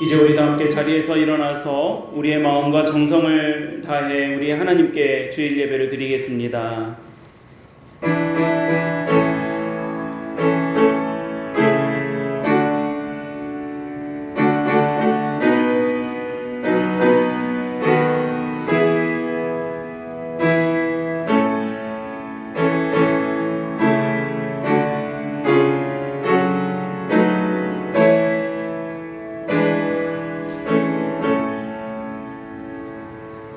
이제 우리도 함께 자리에서 일어나서 우리의 마음과 정성을 다해 우리 하나님께 주일 예배를 드리겠습니다.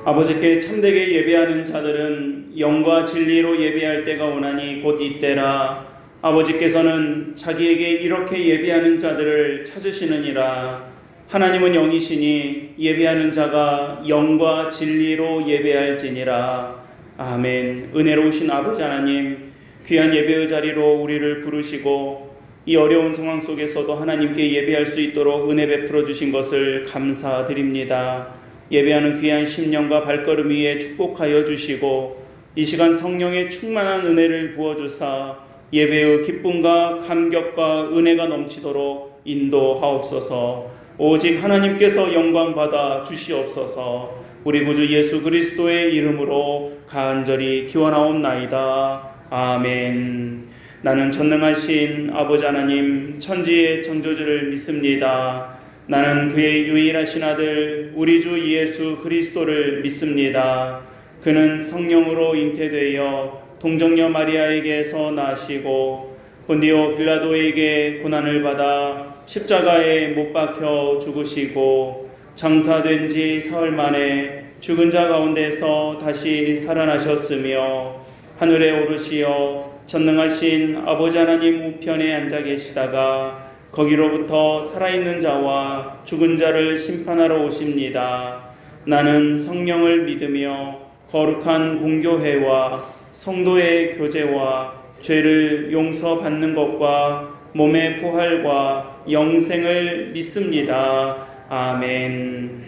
아버지께 참되게 예배하는 자들은 영과 진리로 예배할 때가 오나니 곧 이때라. 아버지께서는 자기에게 이렇게 예배하는 자들을 찾으시느니라. 하나님은 영이시니 예배하는 자가 영과 진리로 예배할지니라. 아멘. 은혜로우신 아버지 하나님, 귀한 예배의 자리로 우리를 부르시고 이 어려운 상황 속에서도 하나님께 예배할 수 있도록 은혜 베풀어 주신 것을 감사드립니다. 예배하는 귀한 심령과 발걸음 위에 축복하여 주시고 이 시간 성령의 충만한 은혜를 부어주사 예배의 기쁨과 감격과 은혜가 넘치도록 인도하옵소서. 오직 하나님께서 영광받아 주시옵소서. 우리 구주 예수 그리스도의 이름으로 간절히 기원하옵나이다. 아멘. 나는 전능하신 아버지 하나님 천지의 창조주를 믿습니다. 나는 그의 유일하신 아들 우리 주 예수 그리스도를 믿습니다. 그는 성령으로 잉태되어 동정녀 마리아에게서 나시고 본디오 빌라도에게 고난을 받아 십자가에 못 박혀 죽으시고 장사된 지 사흘 만에 죽은 자 가운데서 다시 살아나셨으며 하늘에 오르시어 전능하신 아버지 하나님 우편에 앉아 계시다가 거기로부터 살아있는 자와 죽은 자를 심판하러 오십니다. 나는 성령을 믿으며 거룩한 공교회와 성도의 교제와 죄를 용서받는 것과 몸의 부활과 영생을 믿습니다. 아멘.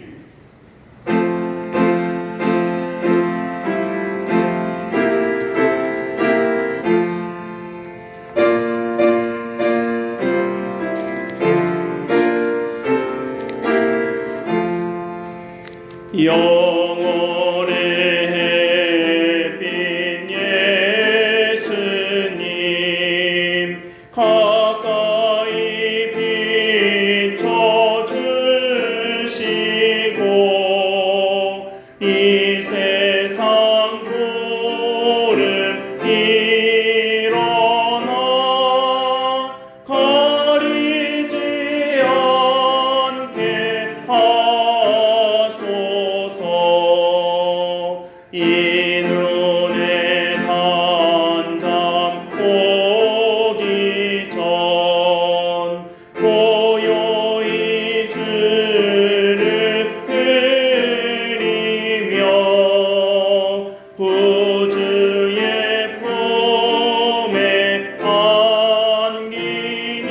영원의 햇빛 예수님 가까이 비춰주시고 이 세상 구름 일어나 가리지 않게 이 눈에 단잠 오기 전 고요히 주를 그리며 구주의 품에 안기니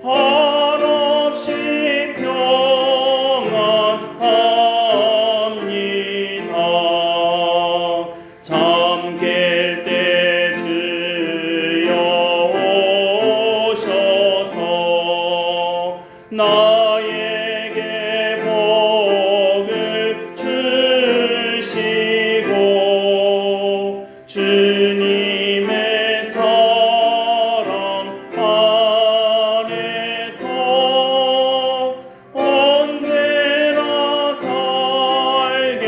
한없이 잠 깰 때 주여 오셔서 나에게 복을 주시고 주님의 사랑 안에서 언제나 살게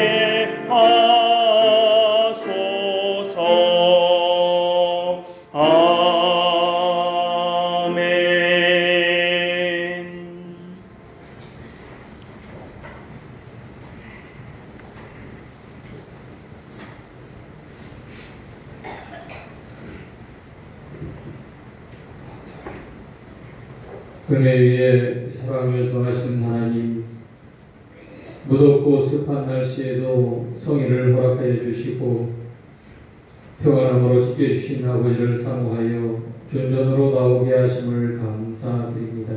아멘. 은혜 위에 사랑을 선하신 하나님, 무덥고 습한 날씨에도 성의를 허락하여 주시고 평안함으로 지켜주신 아버지를 사모하여 존전으로 나오게 하심을 감사드립니다.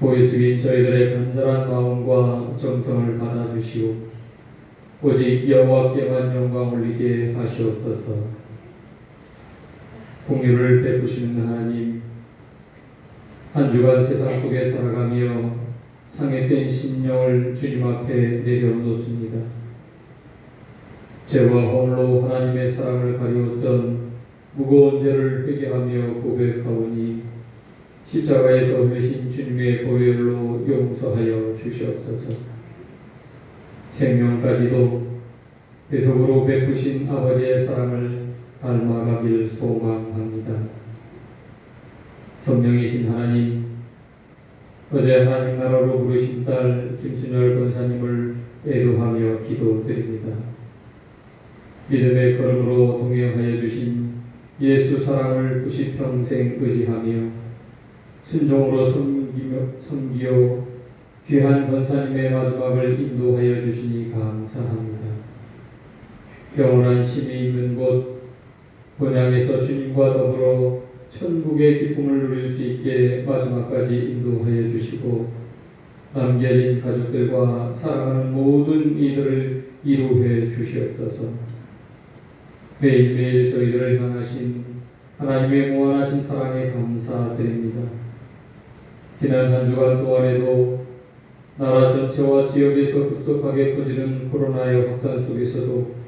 고개 숙인 저희들의 간절한 마음과 정성을 받아주시오 오직 여호와께만 영광 올리게 하시옵소서. 공유를 베푸시는 하나님, 한 주간 세상 속에 살아가며 상했된 심령을 주님 앞에 내려놓습니다. 죄와 허물로 하나님의 사랑을 가리웠던 무거운 죄를 회개하며 고백하오니 십자가에서 흘리신 주님의 보혈로 용서하여 주시옵소서. 생명까지도 계속으로 베푸신 아버지의 사랑을 닮아가길 소망합니다. 성령이신 하나님, 어제 하나님 나라로 부르신 딸 김순열 권사님을 애도하며 기도드립니다. 믿음의 걸음으로 동행하여 주신 예수 사랑을 90평생 의지하며 순종으로 섬기어 귀한 권사님의 마지막을 인도하여 주시니 감사합니다. 영원한 심이 있는 곳 본향에서 주님과 더불어 천국의 기쁨을 누릴 수 있게 마지막까지 인도하여 주시고 남겨진 가족들과 사랑하는 모든 이들을 이루해 주시옵소서. 매일매일 저희들을 향하신 하나님의 무한하신 사랑에 감사드립니다. 지난 한 주간 동안에도 나라 전체와 지역에서 급속하게 퍼지는 코로나의 확산 속에서도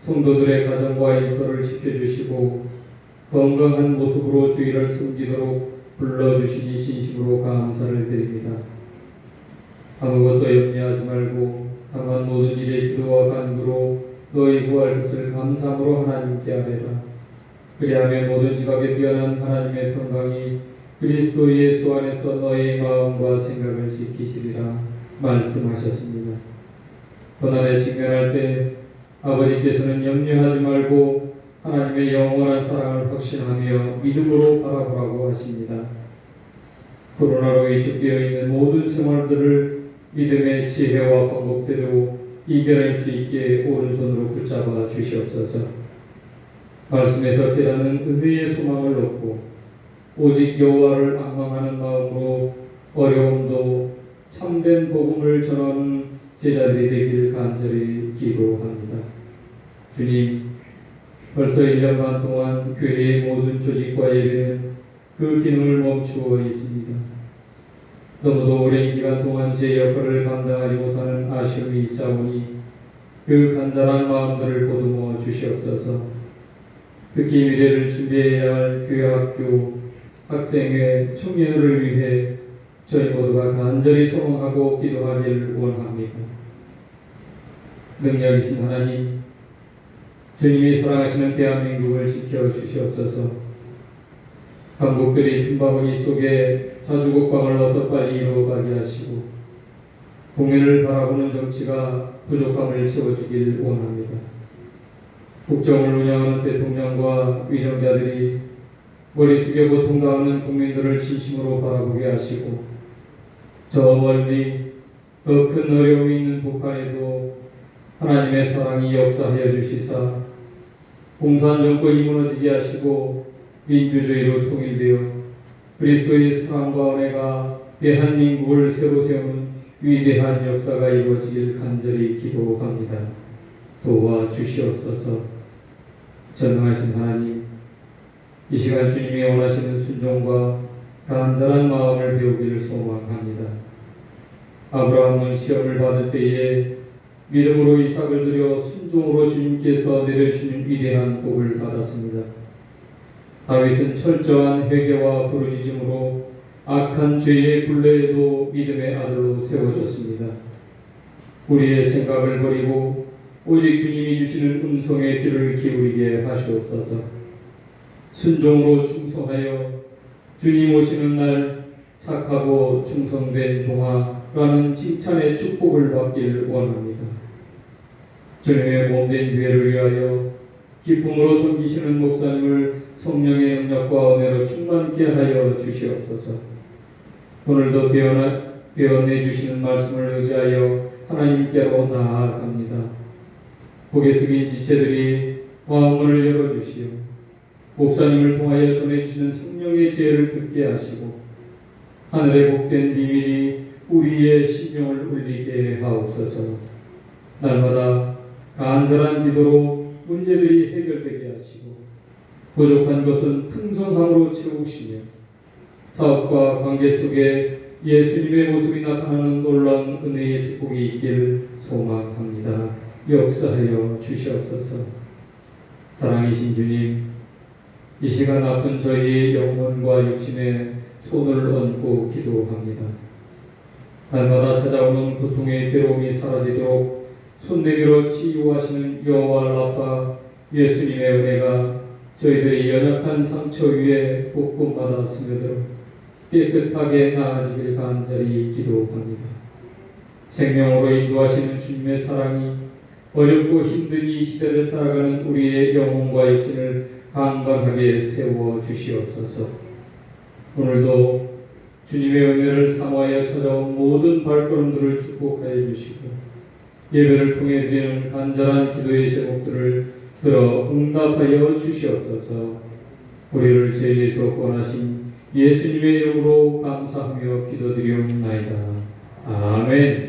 성도들의 가정과 일터를 지켜주시고 건강한 모습으로 주의를 섬기도록 불러주시니 진심으로 감사를 드립니다. 아무것도 염려하지 말고 다만 모든 일에 기도와 간구로 너희 구할 것을 감사함으로 하나님께 아뢰라. 그리하면 모든 지각에 뛰어난 하나님의 평강이 그리스도 예수 안에서 너희 마음과 생각을 지키시리라 말씀하셨습니다. 고난에 직면할 때 아버지께서는 염려하지 말고 하나님의 영원한 사랑을 확신하며 믿음으로 바라보라고 하십니다. 코로나로 위축되어 있는 모든 생활들을 믿음의 지혜와 방법대로 이겨낼 수 있게 오른손으로 붙잡아 주시옵소서. 말씀에서 깨닫는 은혜의 소망을 얻고 오직 여호와를 앙망하는 마음으로 어려움도 참된 복음을 전하는 제자들이 되길 간절히 기도합니다. 주님, 벌써 1년 반 동안 교회의 모든 조직과 예배는 그 기능을 멈추어 있습니다. 너무도 오랜 기간 동안 제 역할을 감당하지 못하는 아쉬움이 있사오니 그 간절한 마음들을 보듬어 주시옵소서. 특히 미래를 준비해야 할 교회 학교, 학생회, 청년을 위해 저희 모두가 간절히 소망하고 기도하기를 원합니다. 능력이신 하나님, 주님이 사랑하시는 대한민국을 지켜주시옵소서. 강국들이 틈바구니 속에 자주국방을 넣어서 빨리 이루어가게 하시고 국민을 바라보는 정치가 부족함을 채워주길 원합니다. 국정을 운영하는 대통령과 위정자들이 머리 숙여 고통당하는 국민들을 진심으로 바라보게 하시고 저 멀리 더 큰 어려움이 있는 북한에도 하나님의 사랑이 역사하여 주시사 공산 정권이 무너지게 하시고 민주주의로 통일되어 그리스도의 사랑과 은혜가 대한민국을 새로 세우는 위대한 역사가 이루어지길 간절히 기도합니다. 도와주시옵소서. 전능하신 하나님, 이 시간 주님이 원하시는 순종과 간절한 마음을 배우기를 소망합니다. 아브라함은 시험을 받을 때에 믿음으로 이삭을 드려 순종으로 주님께서 내려주시는 위대한 복을 받았습니다. 다윗은 철저한 회개와 부르짖음으로 악한 죄의 굴레에도 믿음의 아들로 세워졌습니다. 우리의 생각을 버리고 오직 주님이 주시는 음성의 귀를 기울이게 하시옵소서. 순종으로 충성하여 주님 오시는 날 착하고 충성된 종아라는 칭찬의 축복을 받기를 원합니다. 주님의 몸된 교회를 위하여 기쁨으로 섬기시는 목사님을 성령의 능력과 은혜로 충만케 하여 주시옵소서. 오늘도 베어내 주시는 말씀을 의지하여 하나님께로 나아갑니다. 고개 숙인 지체들이 마음을 열어주시어 목사님을 통하여 전해주시는 성령의 지혜를 듣게 하시고 하늘의 복된 비밀이 우리의 심령을 울리게 하옵소서. 날마다 간절한 기도로 문제들이 해결되게 하시고 부족한 것은 풍성함으로 채우시며 사업과 관계 속에 예수님의 모습이 나타나는 놀라운 은혜의 축복이 있기를 소망합니다. 역사하여 주시옵소서. 사랑이신 주님, 이 시간 아픈 저희의 영혼과 육신에 손을 얹고 기도합니다. 날마다 찾아오는 고통의 괴로움이 사라지도록 손 내밀어 치유하시는 여호와 라파 예수님의 은혜가 저희들의 연약한 상처 위에 볶음마다 스며들어 깨끗하게 나아지길 간절히 기도합니다. 생명으로 인도하시는 주님의 사랑이 어렵고 힘든 이 시대를 살아가는 우리의 영혼과 육신을 강건하게 세워 주시옵소서. 오늘도 주님의 은혜를 사모하여 찾아온 모든 발걸음들을 축복하여 주시고 예배를 통해 드리는 간절한 기도의 제목들을 들어 응답하여 주시옵소서. 우리를 죄에서 구원하신 예수님의 이름으로 감사하며 기도드리옵나이다. 아멘.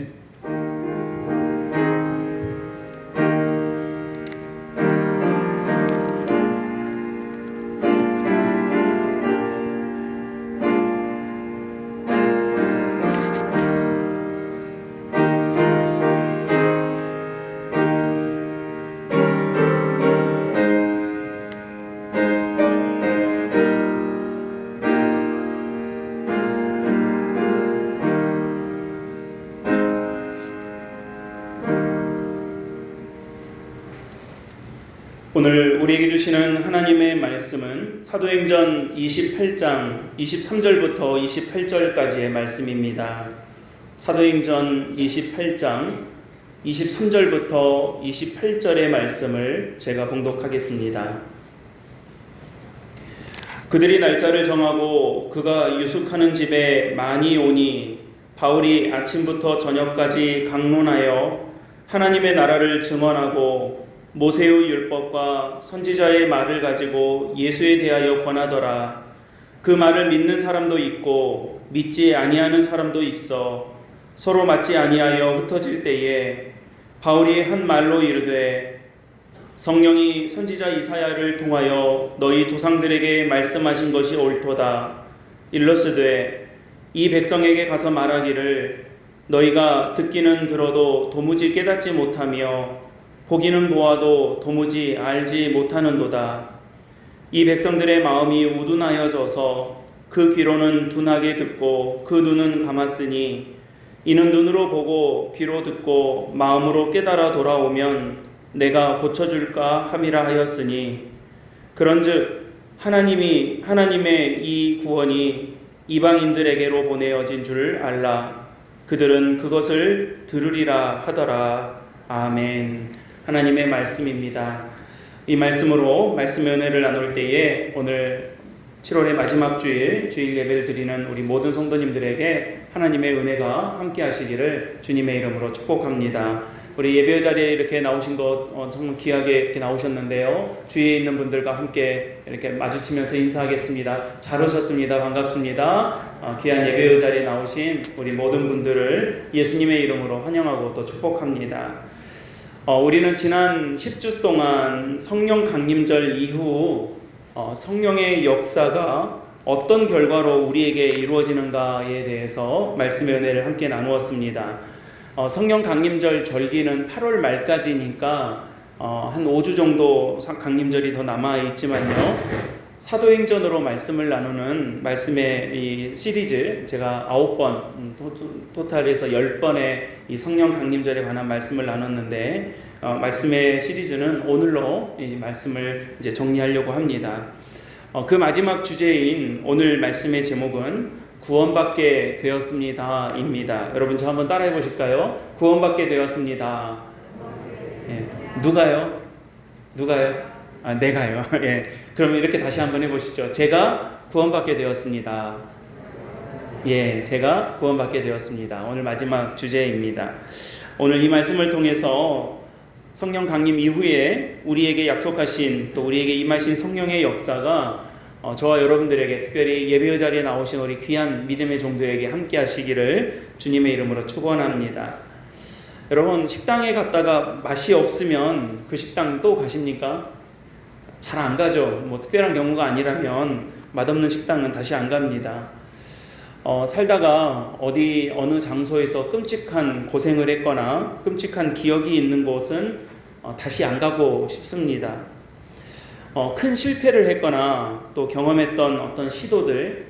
오늘 우리에게 주시는 하나님의 말씀은 사도행전 28장 23절부터 28절까지의 말씀입니다. 사도행전 28장 23절부터 28절의 말씀을 제가 봉독하겠습니다. 그들이 날짜를 정하고 그가 유숙하는 집에 많이 오니 바울이 아침부터 저녁까지 강론하여 하나님의 나라를 증언하고 모세의 율법과 선지자의 말을 가지고 예수에 대하여 권하더라. 그 말을 믿는 사람도 있고 믿지 아니하는 사람도 있어 서로 맞지 아니하여 흩어질 때에 바울이 한 말로 이르되 성령이 선지자 이사야를 통하여 너희 조상들에게 말씀하신 것이 옳도다. 일러스되 이 백성에게 가서 말하기를 너희가 듣기는 들어도 도무지 깨닫지 못하며 보기는 보아도 도무지 알지 못하는도다. 이 백성들의 마음이 우둔하여져서 그 귀로는 둔하게 듣고 그 눈은 감았으니 이는 눈으로 보고 귀로 듣고 마음으로 깨달아 돌아오면 내가 고쳐줄까 함이라 하였으니 그런즉 하나님의 이 구원이 이방인들에게로 보내어진 줄 알라. 그들은 그것을 들으리라 하더라. 아멘. 하나님의 말씀입니다. 이 말씀으로 말씀의 은혜를 나눌 때에 오늘 7월의 마지막 주일 예배를 드리는 우리 모든 성도님들에게 하나님의 은혜가 함께 하시기를 주님의 이름으로 축복합니다. 우리 예배 자리에 이렇게 나오신 것 정말 귀하게 이렇게 나오셨는데요. 주위에 있는 분들과 함께 이렇게 마주치면서 인사하겠습니다. 잘 오셨습니다. 반갑습니다. 귀한 예배 자리에 나오신 우리 모든 분들을 예수님의 이름으로 환영하고 또 축복합니다. 우리는 지난 10주 동안 성령 강림절 이후 성령의 역사가 어떤 결과로 우리에게 이루어지는가에 대해서 말씀의 은혜를 함께 나누었습니다. 성령 강림절 절기는 8월 말까지니까 한 5주 정도 강림절이 더 남아있지만요. 사도행전으로 말씀을 나누는 말씀의 이 시리즈 제가 9번 토탈에서 10번의 이 성령 강림절에 관한 말씀을 나눴는데 말씀의 시리즈는 오늘로 이 말씀을 이제 정리하려고 합니다. 그 마지막 주제인 오늘 말씀의 제목은 구원받게 되었습니다 입니다. 여러분 저 한번 따라해 보실까요? 구원받게 되었습니다. 예. 누가요? 내가요. 예. 그러면 이렇게 다시 한번 해보시죠. 제가 구원받게 되었습니다. 예, 제가 구원받게 되었습니다. 오늘 마지막 주제입니다. 오늘 이 말씀을 통해서 성령 강림 이후에 우리에게 약속하신 또 우리에게 임하신 성령의 역사가 저와 여러분들에게 특별히 예배의 자리에 나오신 우리 귀한 믿음의 종들에게 함께 하시기를 주님의 이름으로 축원합니다. 여러분 식당에 갔다가 맛이 없으면 그 식당 또 가십니까? 잘 안 가죠. 뭐 특별한 경우가 아니라면 맛없는 식당은 다시 안 갑니다. 살다가 어느 장소에서 끔찍한 고생을 했거나 끔찍한 기억이 있는 곳은 다시 안 가고 싶습니다. 큰 실패를 했거나 또 경험했던 어떤 시도들,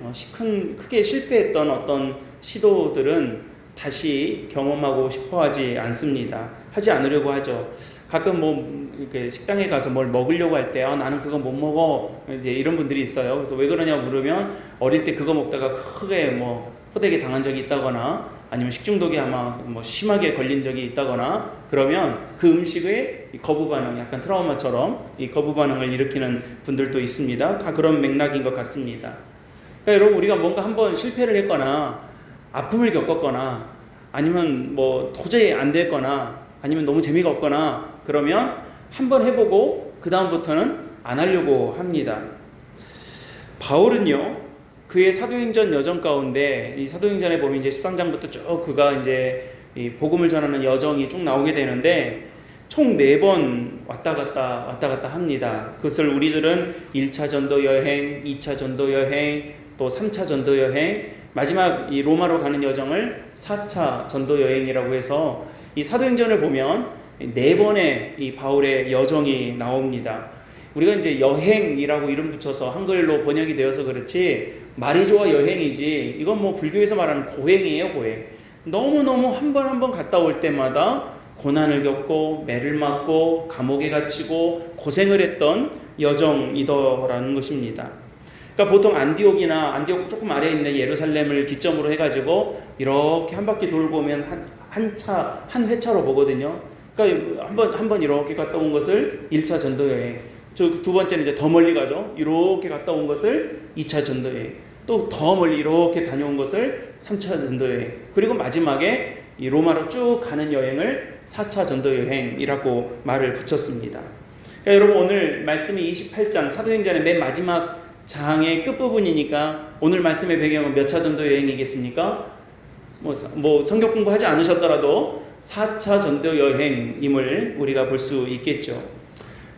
크게 실패했던 어떤 시도들은 다시 경험하고 싶어 하지 않습니다. 하지 않으려고 하죠. 가끔 이렇게 식당에 가서 뭘 먹으려고 할 때, 나는 그거 못 먹어. 이제 이런 분들이 있어요. 그래서 왜 그러냐고 물으면, 어릴 때 그거 먹다가 크게 호되게 당한 적이 있다거나, 아니면 식중독이 아마 심하게 걸린 적이 있다거나, 그러면 그 음식의 거부 반응, 약간 트라우마처럼 이 거부 반응을 일으키는 분들도 있습니다. 다 그런 맥락인 것 같습니다. 그러니까 여러분, 우리가 뭔가 한번 실패를 했거나, 아픔을 겪었거나, 아니면 도저히 안 됐거나, 아니면 너무 재미가 없거나, 그러면 한번 해보고 그 다음부터는 안 하려고 합니다. 바울은요, 그의 사도행전 여정 가운데, 이 사도행전에 보면 이제 13장부터 쭉 그가 이제 이 복음을 전하는 여정이 쭉 나오게 되는데, 총 4번 왔다 갔다 합니다. 그것을 우리들은 1차 전도 여행, 2차 전도 여행, 또 3차 전도 여행, 마지막 이 로마로 가는 여정을 4차 전도 여행이라고 해서, 이 사도행전을 보면 4번의 이 바울의 여정이 나옵니다. 우리가 이제 여행이라고 이름 붙여서 한글로 번역이 되어서 그렇지, 말이 좋아 여행이지, 이건 불교에서 말하는 고행이에요, 고행. 너무너무 한 번 갔다 올 때마다 고난을 겪고 매를 맞고 감옥에 갇히고 고생을 했던 여정이더라는 것입니다. 그러니까 보통 안디옥 조금 아래에 있는 예루살렘을 기점으로 해가지고 이렇게 한 바퀴 돌고 오면 한 회차로 보거든요. 그러니까 한 번 이렇게 갔다 온 것을 1차 전도 여행, 두 번째는 이제 더 멀리 가죠. 이렇게 갔다 온 것을 2차 전도 여행, 또 더 멀리 이렇게 다녀온 것을 3차 전도 여행, 그리고 마지막에 이 로마로 쭉 가는 여행을 4차 전도 여행이라고 말을 붙였습니다. 그러니까 여러분, 오늘 말씀이 28장 사도행전의 맨 마지막 장의 끝부분이니까 오늘 말씀의 배경은 몇 차 전도 여행이겠습니까? 성경 공부하지 않으셨더라도 4차 전도 여행임을 우리가 볼 수 있겠죠.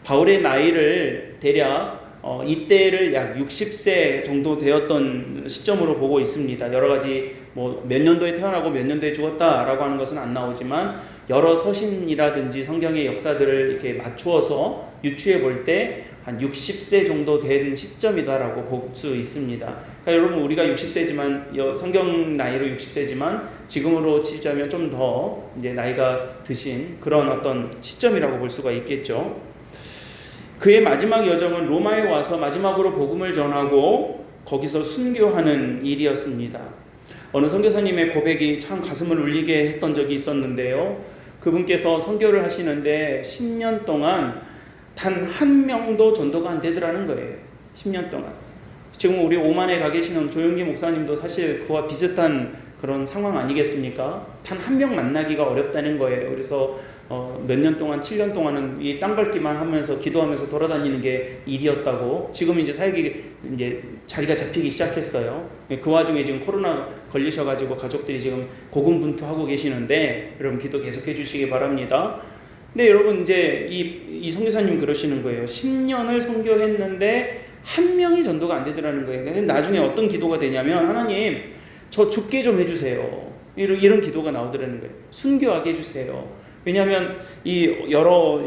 바울의 나이를 대략 이때를 약 60세 정도 되었던 시점으로 보고 있습니다. 여러 가지 몇 년도에 태어나고 몇 년도에 죽었다라고 하는 것은 안 나오지만, 여러 서신이라든지 성경의 역사들을 이렇게 맞추어서 유추해 볼 때 한 60세 정도 된 시점이다라고 볼 수 있습니다. 그러니까 여러분, 우리가 60세지만 성경 나이로 60세지만 지금으로 치자면 좀 더 이제 나이가 드신 그런 어떤 시점이라고 볼 수가 있겠죠. 그의 마지막 여정은 로마에 와서 마지막으로 복음을 전하고 거기서 순교하는 일이었습니다. 어느 선교사님의 고백이 참 가슴을 울리게 했던 적이 있었는데요. 그분께서 선교를 하시는데 10년 동안 단 한 명도 전도가 안 되더라는 거예요. 10년 동안. 지금 우리 오만에 가 계시는 조영기 목사님도 사실 그와 비슷한 그런 상황 아니겠습니까? 단 한 명 만나기가 어렵다는 거예요. 그래서 몇 년 동안, 7년 동안은 이 땅 밟기만 하면서 기도하면서 돌아다니는 게 일이었다고. 지금 이제 사역이 이제 자리가 잡히기 시작했어요. 그 와중에 지금 코로나 걸리셔가지고 가족들이 지금 고군분투하고 계시는데, 여러분 기도 계속해 주시기 바랍니다. 근데 여러분, 이제 이 선교사님 그러시는 거예요. 10년을 선교했는데 한 명이 전도가 안 되더라는 거예요. 나중에 어떤 기도가 되냐면, 하나님 저 죽게 좀 해주세요, 이런 기도가 나오더라는 거예요. 순교하게 해주세요. 왜냐하면 여러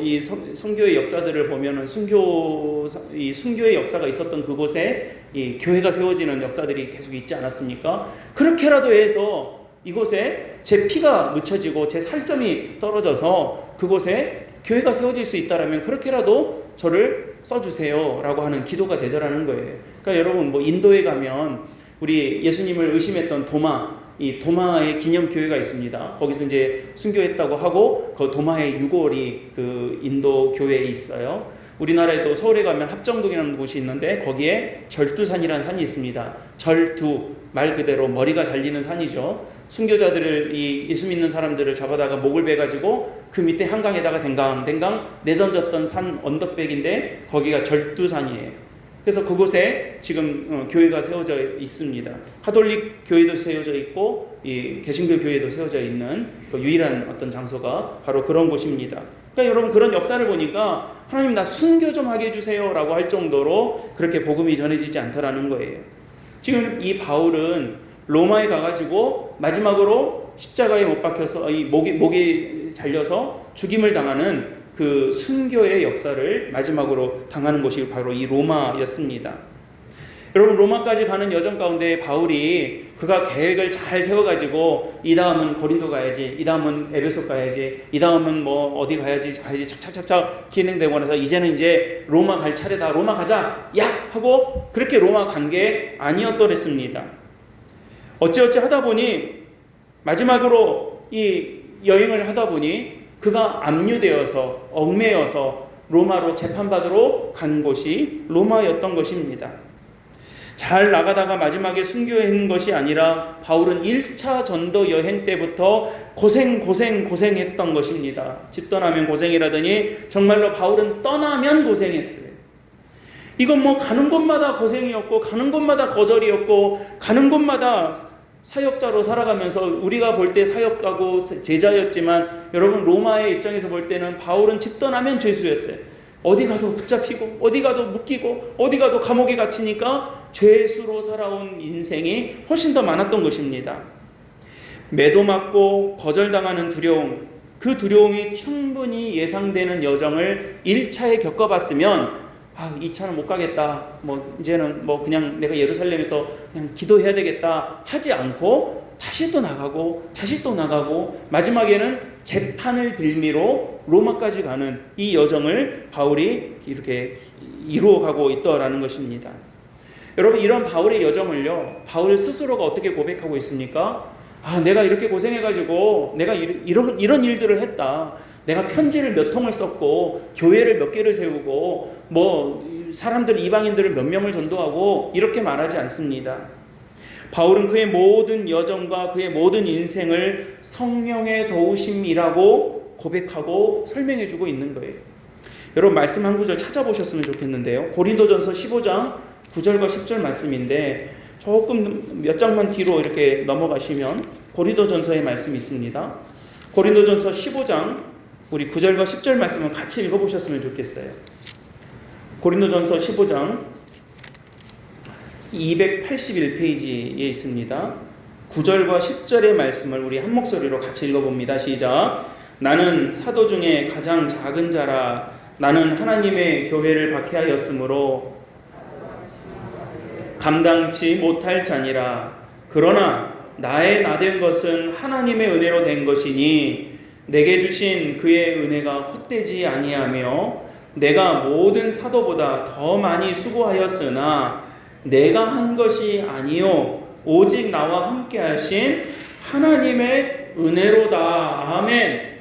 선교의 역사들을 보면은 순교의 역사가 있었던 그곳에 이 교회가 세워지는 역사들이 계속 있지 않았습니까? 그렇게라도 해서 이곳에 제 피가 묻혀지고 제 살점이 떨어져서 그곳에 교회가 세워질 수 있다라면 그렇게라도 저를 써주세요 라고 하는 기도가 되더라는 거예요. 그러니까 여러분, 인도에 가면 우리 예수님을 의심했던 이 도마의 기념교회가 있습니다. 거기서 이제 순교했다고 하고, 그 도마의 유골이 그 인도 교회에 있어요. 우리나라에도 서울에 가면 합정동이라는 곳이 있는데, 거기에 절두산이라는 산이 있습니다. 절두, 말 그대로 머리가 잘리는 산이죠. 순교자들을, 예수 믿는 사람들을 잡아다가 목을 베가지고 그 밑에 한강에다가 댕강 내던졌던 산 언덕백인데, 거기가 절두산이에요. 그래서 그곳에 지금 교회가 세워져 있습니다. 가톨릭 교회도 세워져 있고, 이 개신교 교회도 세워져 있는 그 유일한 어떤 장소가 바로 그런 곳입니다. 그러니까 여러분, 그런 역사를 보니까 하나님 나 순교 좀 하게 해주세요 라고 할 정도로 그렇게 복음이 전해지지 않더라는 거예요. 지금 이 바울은 로마에 가가지고 마지막으로 십자가에 못 박혀서 이 목이 잘려서 죽임을 당하는 그 순교의 역사를 마지막으로 당하는 곳이 바로 이 로마였습니다. 여러분, 로마까지 가는 여정 가운데 바울이 그가 계획을 잘 세워가지고 이 다음은 고린도 가야지, 이 다음은 에베소 가야지, 이 다음은 뭐 어디 가야지 착착착착 진행되고 나서 이제는 이제 로마 갈 차례다, 로마 가자, 야! 하고 그렇게 로마 간 게 아니었더랬습니다. 어찌어찌 하다 보니 마지막으로 이 여행을 하다 보니 그가 압류되어서 얽매여서 로마로 재판받으러 간 곳이 로마였던 것입니다. 잘 나가다가 마지막에 순교한 것이 아니라 바울은 1차 전도 여행 때부터 고생했던 것입니다. 집 떠나면 고생이라더니 정말로 바울은 떠나면 고생했어요. 이건 뭐 가는 곳마다 고생이었고 가는 곳마다 거절이었고 가는 곳마다 사역자로 살아가면서 우리가 볼 때 사역가고 제자였지만 여러분, 로마의 입장에서 볼 때는 바울은 집 떠나면 죄수였어요. 어디 가도 붙잡히고 어디 가도 묶이고 어디 가도 감옥에 갇히니까 죄수로 살아온 인생이 훨씬 더 많았던 것입니다. 매도 맞고 거절당하는 두려움, 그 두려움이 충분히 예상되는 여정을 1차에 겪어봤으면 2차는 못 가겠다, 뭐 이제는 뭐 그냥 내가 예루살렘에서 그냥 기도해야 되겠다 하지 않고 다시 또 나가고 다시 또 나가고 마지막에는 재판을 빌미로 로마까지 가는 이 여정을 바울이 이렇게 이루어가고 있더라는 것입니다. 여러분, 이런 바울의 여정을요, 바울 스스로가 어떻게 고백하고 있습니까? 내가 이렇게 고생해가지고 내가 이런 일들을 했다. 내가 편지를 몇 통을 썼고 교회를 몇 개를 세우고 뭐 사람들, 이방인들을 몇 명을 전도하고 이렇게 말하지 않습니다. 바울은 그의 모든 여정과 그의 모든 인생을 성령의 도우심이라고 고백하고 설명해주고 있는 거예요. 여러분, 말씀 한 구절 찾아보셨으면 좋겠는데요. 고린도전서 15장 9절과 10절 말씀인데 조금 몇 장만 뒤로 이렇게 넘어가시면 고린도전서의 말씀이 있습니다. 고린도전서 15장 우리 9절과 10절 말씀을 같이 읽어보셨으면 좋겠어요. 고린도전서 15장 281페이지에 있습니다. 9절과 10절의 말씀을 우리 한 목소리로 같이 읽어봅니다. 시작. 나는 사도 중에 가장 작은 자라. 나는 하나님의 교회를 박해하였으므로 감당치 못할 자니라. 그러나 나의 나된 것은 하나님의 은혜로 된 것이니 내게 주신 그의 은혜가 헛되지 아니하며 내가 모든 사도보다 더 많이 수고하였으나 내가 한 것이 아니요 오직 나와 함께 하신 하나님의 은혜로다. 아멘.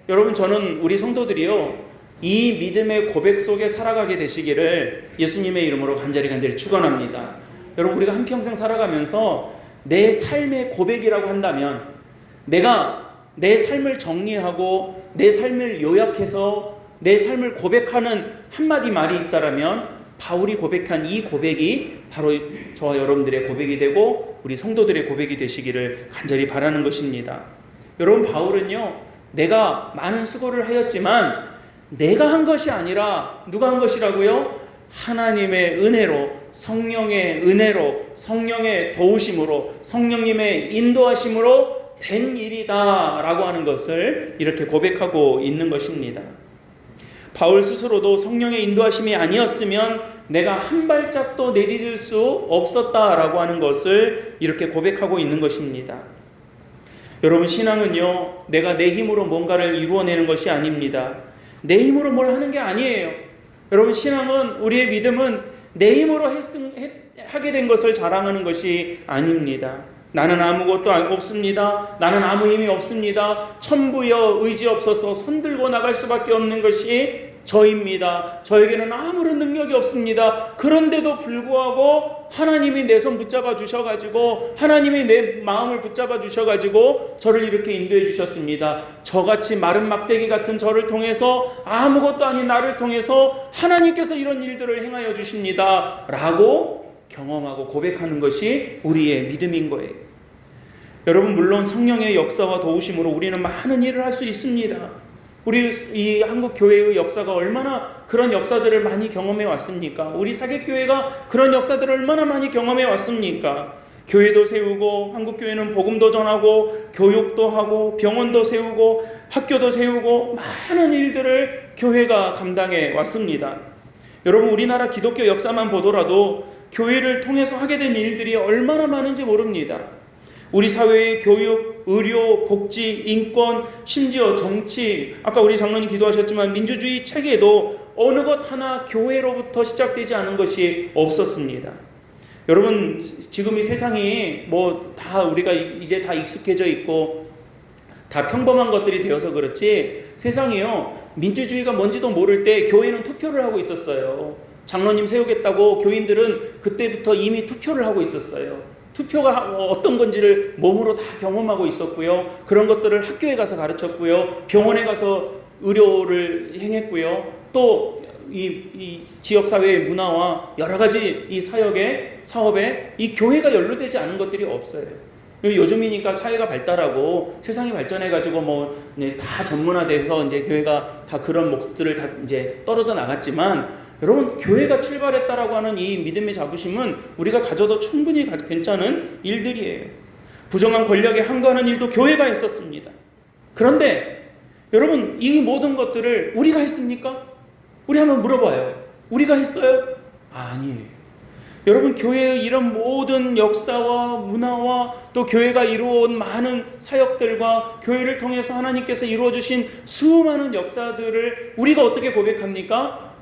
여러분, 저는 우리 성도들이요, 이 믿음의 고백 속에 살아가게 되시기를 예수님의 이름으로 간절히 축원합니다. 여러분, 우리가 한평생 살아가면서 내 삶의 고백이라고 한다면, 내가 내 삶을 정리하고 내 삶을 요약해서 내 삶을 고백하는 한마디 말이 있다라면 바울이 고백한 이 고백이 바로 저와 여러분들의 고백이 되고 우리 성도들의 고백이 되시기를 간절히 바라는 것입니다. 여러분, 바울은요, 내가 많은 수고를 하였지만 내가 한 것이 아니라 누가 한 것이라고요? 하나님의 은혜로, 성령의 은혜로, 성령의 도우심으로, 성령님의 인도하심으로 된 일이다 라고 하는 것을 이렇게 고백하고 있는 것입니다. 바울 스스로도 성령의 인도하심이 아니었으면 내가 한 발짝도 내디딜 수 없었다라고 하는 것을 이렇게 고백하고 있는 것입니다. 여러분, 신앙은요, 내가 내 힘으로 뭔가를 이루어내는 것이 아닙니다. 내 힘으로 뭘 하는 게 아니에요. 여러분, 신앙은, 우리의 믿음은 내 힘으로 하게 된 것을 자랑하는 것이 아닙니다. 나는 아무것도 없습니다. 나는 아무 힘이 없습니다. 천부여 의지 없어서 손들고 나갈 수밖에 없는 것이 저입니다. 저에게는 아무런 능력이 없습니다. 그런데도 불구하고 하나님이 내 손 붙잡아 주셔가지고, 하나님이 내 마음을 붙잡아 주셔가지고 저를 이렇게 인도해 주셨습니다. 저같이 마른 막대기 같은 저를 통해서, 아무것도 아닌 나를 통해서 하나님께서 이런 일들을 행하여 주십니다 라고 경험하고 고백하는 것이 우리의 믿음인 거예요. 여러분, 물론 성령의 역사와 도우심으로 우리는 많은 일을 할 수 있습니다. 우리 이 한국 교회의 역사가 얼마나 그런 역사들을 많이 경험해 왔습니까? 우리 사객교회가 그런 역사들을 얼마나 많이 경험해 왔습니까? 교회도 세우고, 한국교회는 복음도 전하고, 교육도 하고, 병원도 세우고, 학교도 세우고, 많은 일들을 교회가 감당해 왔습니다. 여러분, 우리나라 기독교 역사만 보더라도 교회를 통해서 하게 된 일들이 얼마나 많은지 모릅니다. 우리 사회의 교육, 의료, 복지, 인권, 심지어 정치, 아까 우리 장로님 기도하셨지만 민주주의 체계도 어느 것 하나 교회로부터 시작되지 않은 것이 없었습니다. 여러분, 지금 이 세상이 뭐 다 우리가 이제 다 익숙해져 있고 다 평범한 것들이 되어서 그렇지, 세상이요, 민주주의가 뭔지도 모를 때 교회는 투표를 하고 있었어요. 장로님 세우겠다고 교인들은 그때부터 이미 투표를 하고 있었어요. 투표가 어떤 건지를 몸으로 다 경험하고 있었고요. 그런 것들을 학교에 가서 가르쳤고요. 병원에 가서 의료를 행했고요. 또 이 지역사회의 문화와 여러 가지 이 사업에 이 교회가 연루되지 않은 것들이 없어요. 요즘이니까 사회가 발달하고 세상이 발전해가지고 다 전문화돼서 이제 교회가 다 그런 목들을 다 이제 떨어져 나갔지만, 여러분, 교회가 출발했다라고 하는 이 믿음의 자부심은 우리가 가져도 충분히 괜찮은 일들이에요. 부정한 권력에 항거하는 일도 교회가 했었습니다. 그런데 여러분, 이 모든 것들을 우리가 했습니까? 우리 한번 물어봐요. 우리가 했어요? 아니에요. 여러분, 교회의 이런 모든 역사와 문화와 또 교회가 이루어온 많은 사역들과 교회를 통해서 하나님께서 이루어주신 수많은 역사들을 우리가 어떻게 고백합니까?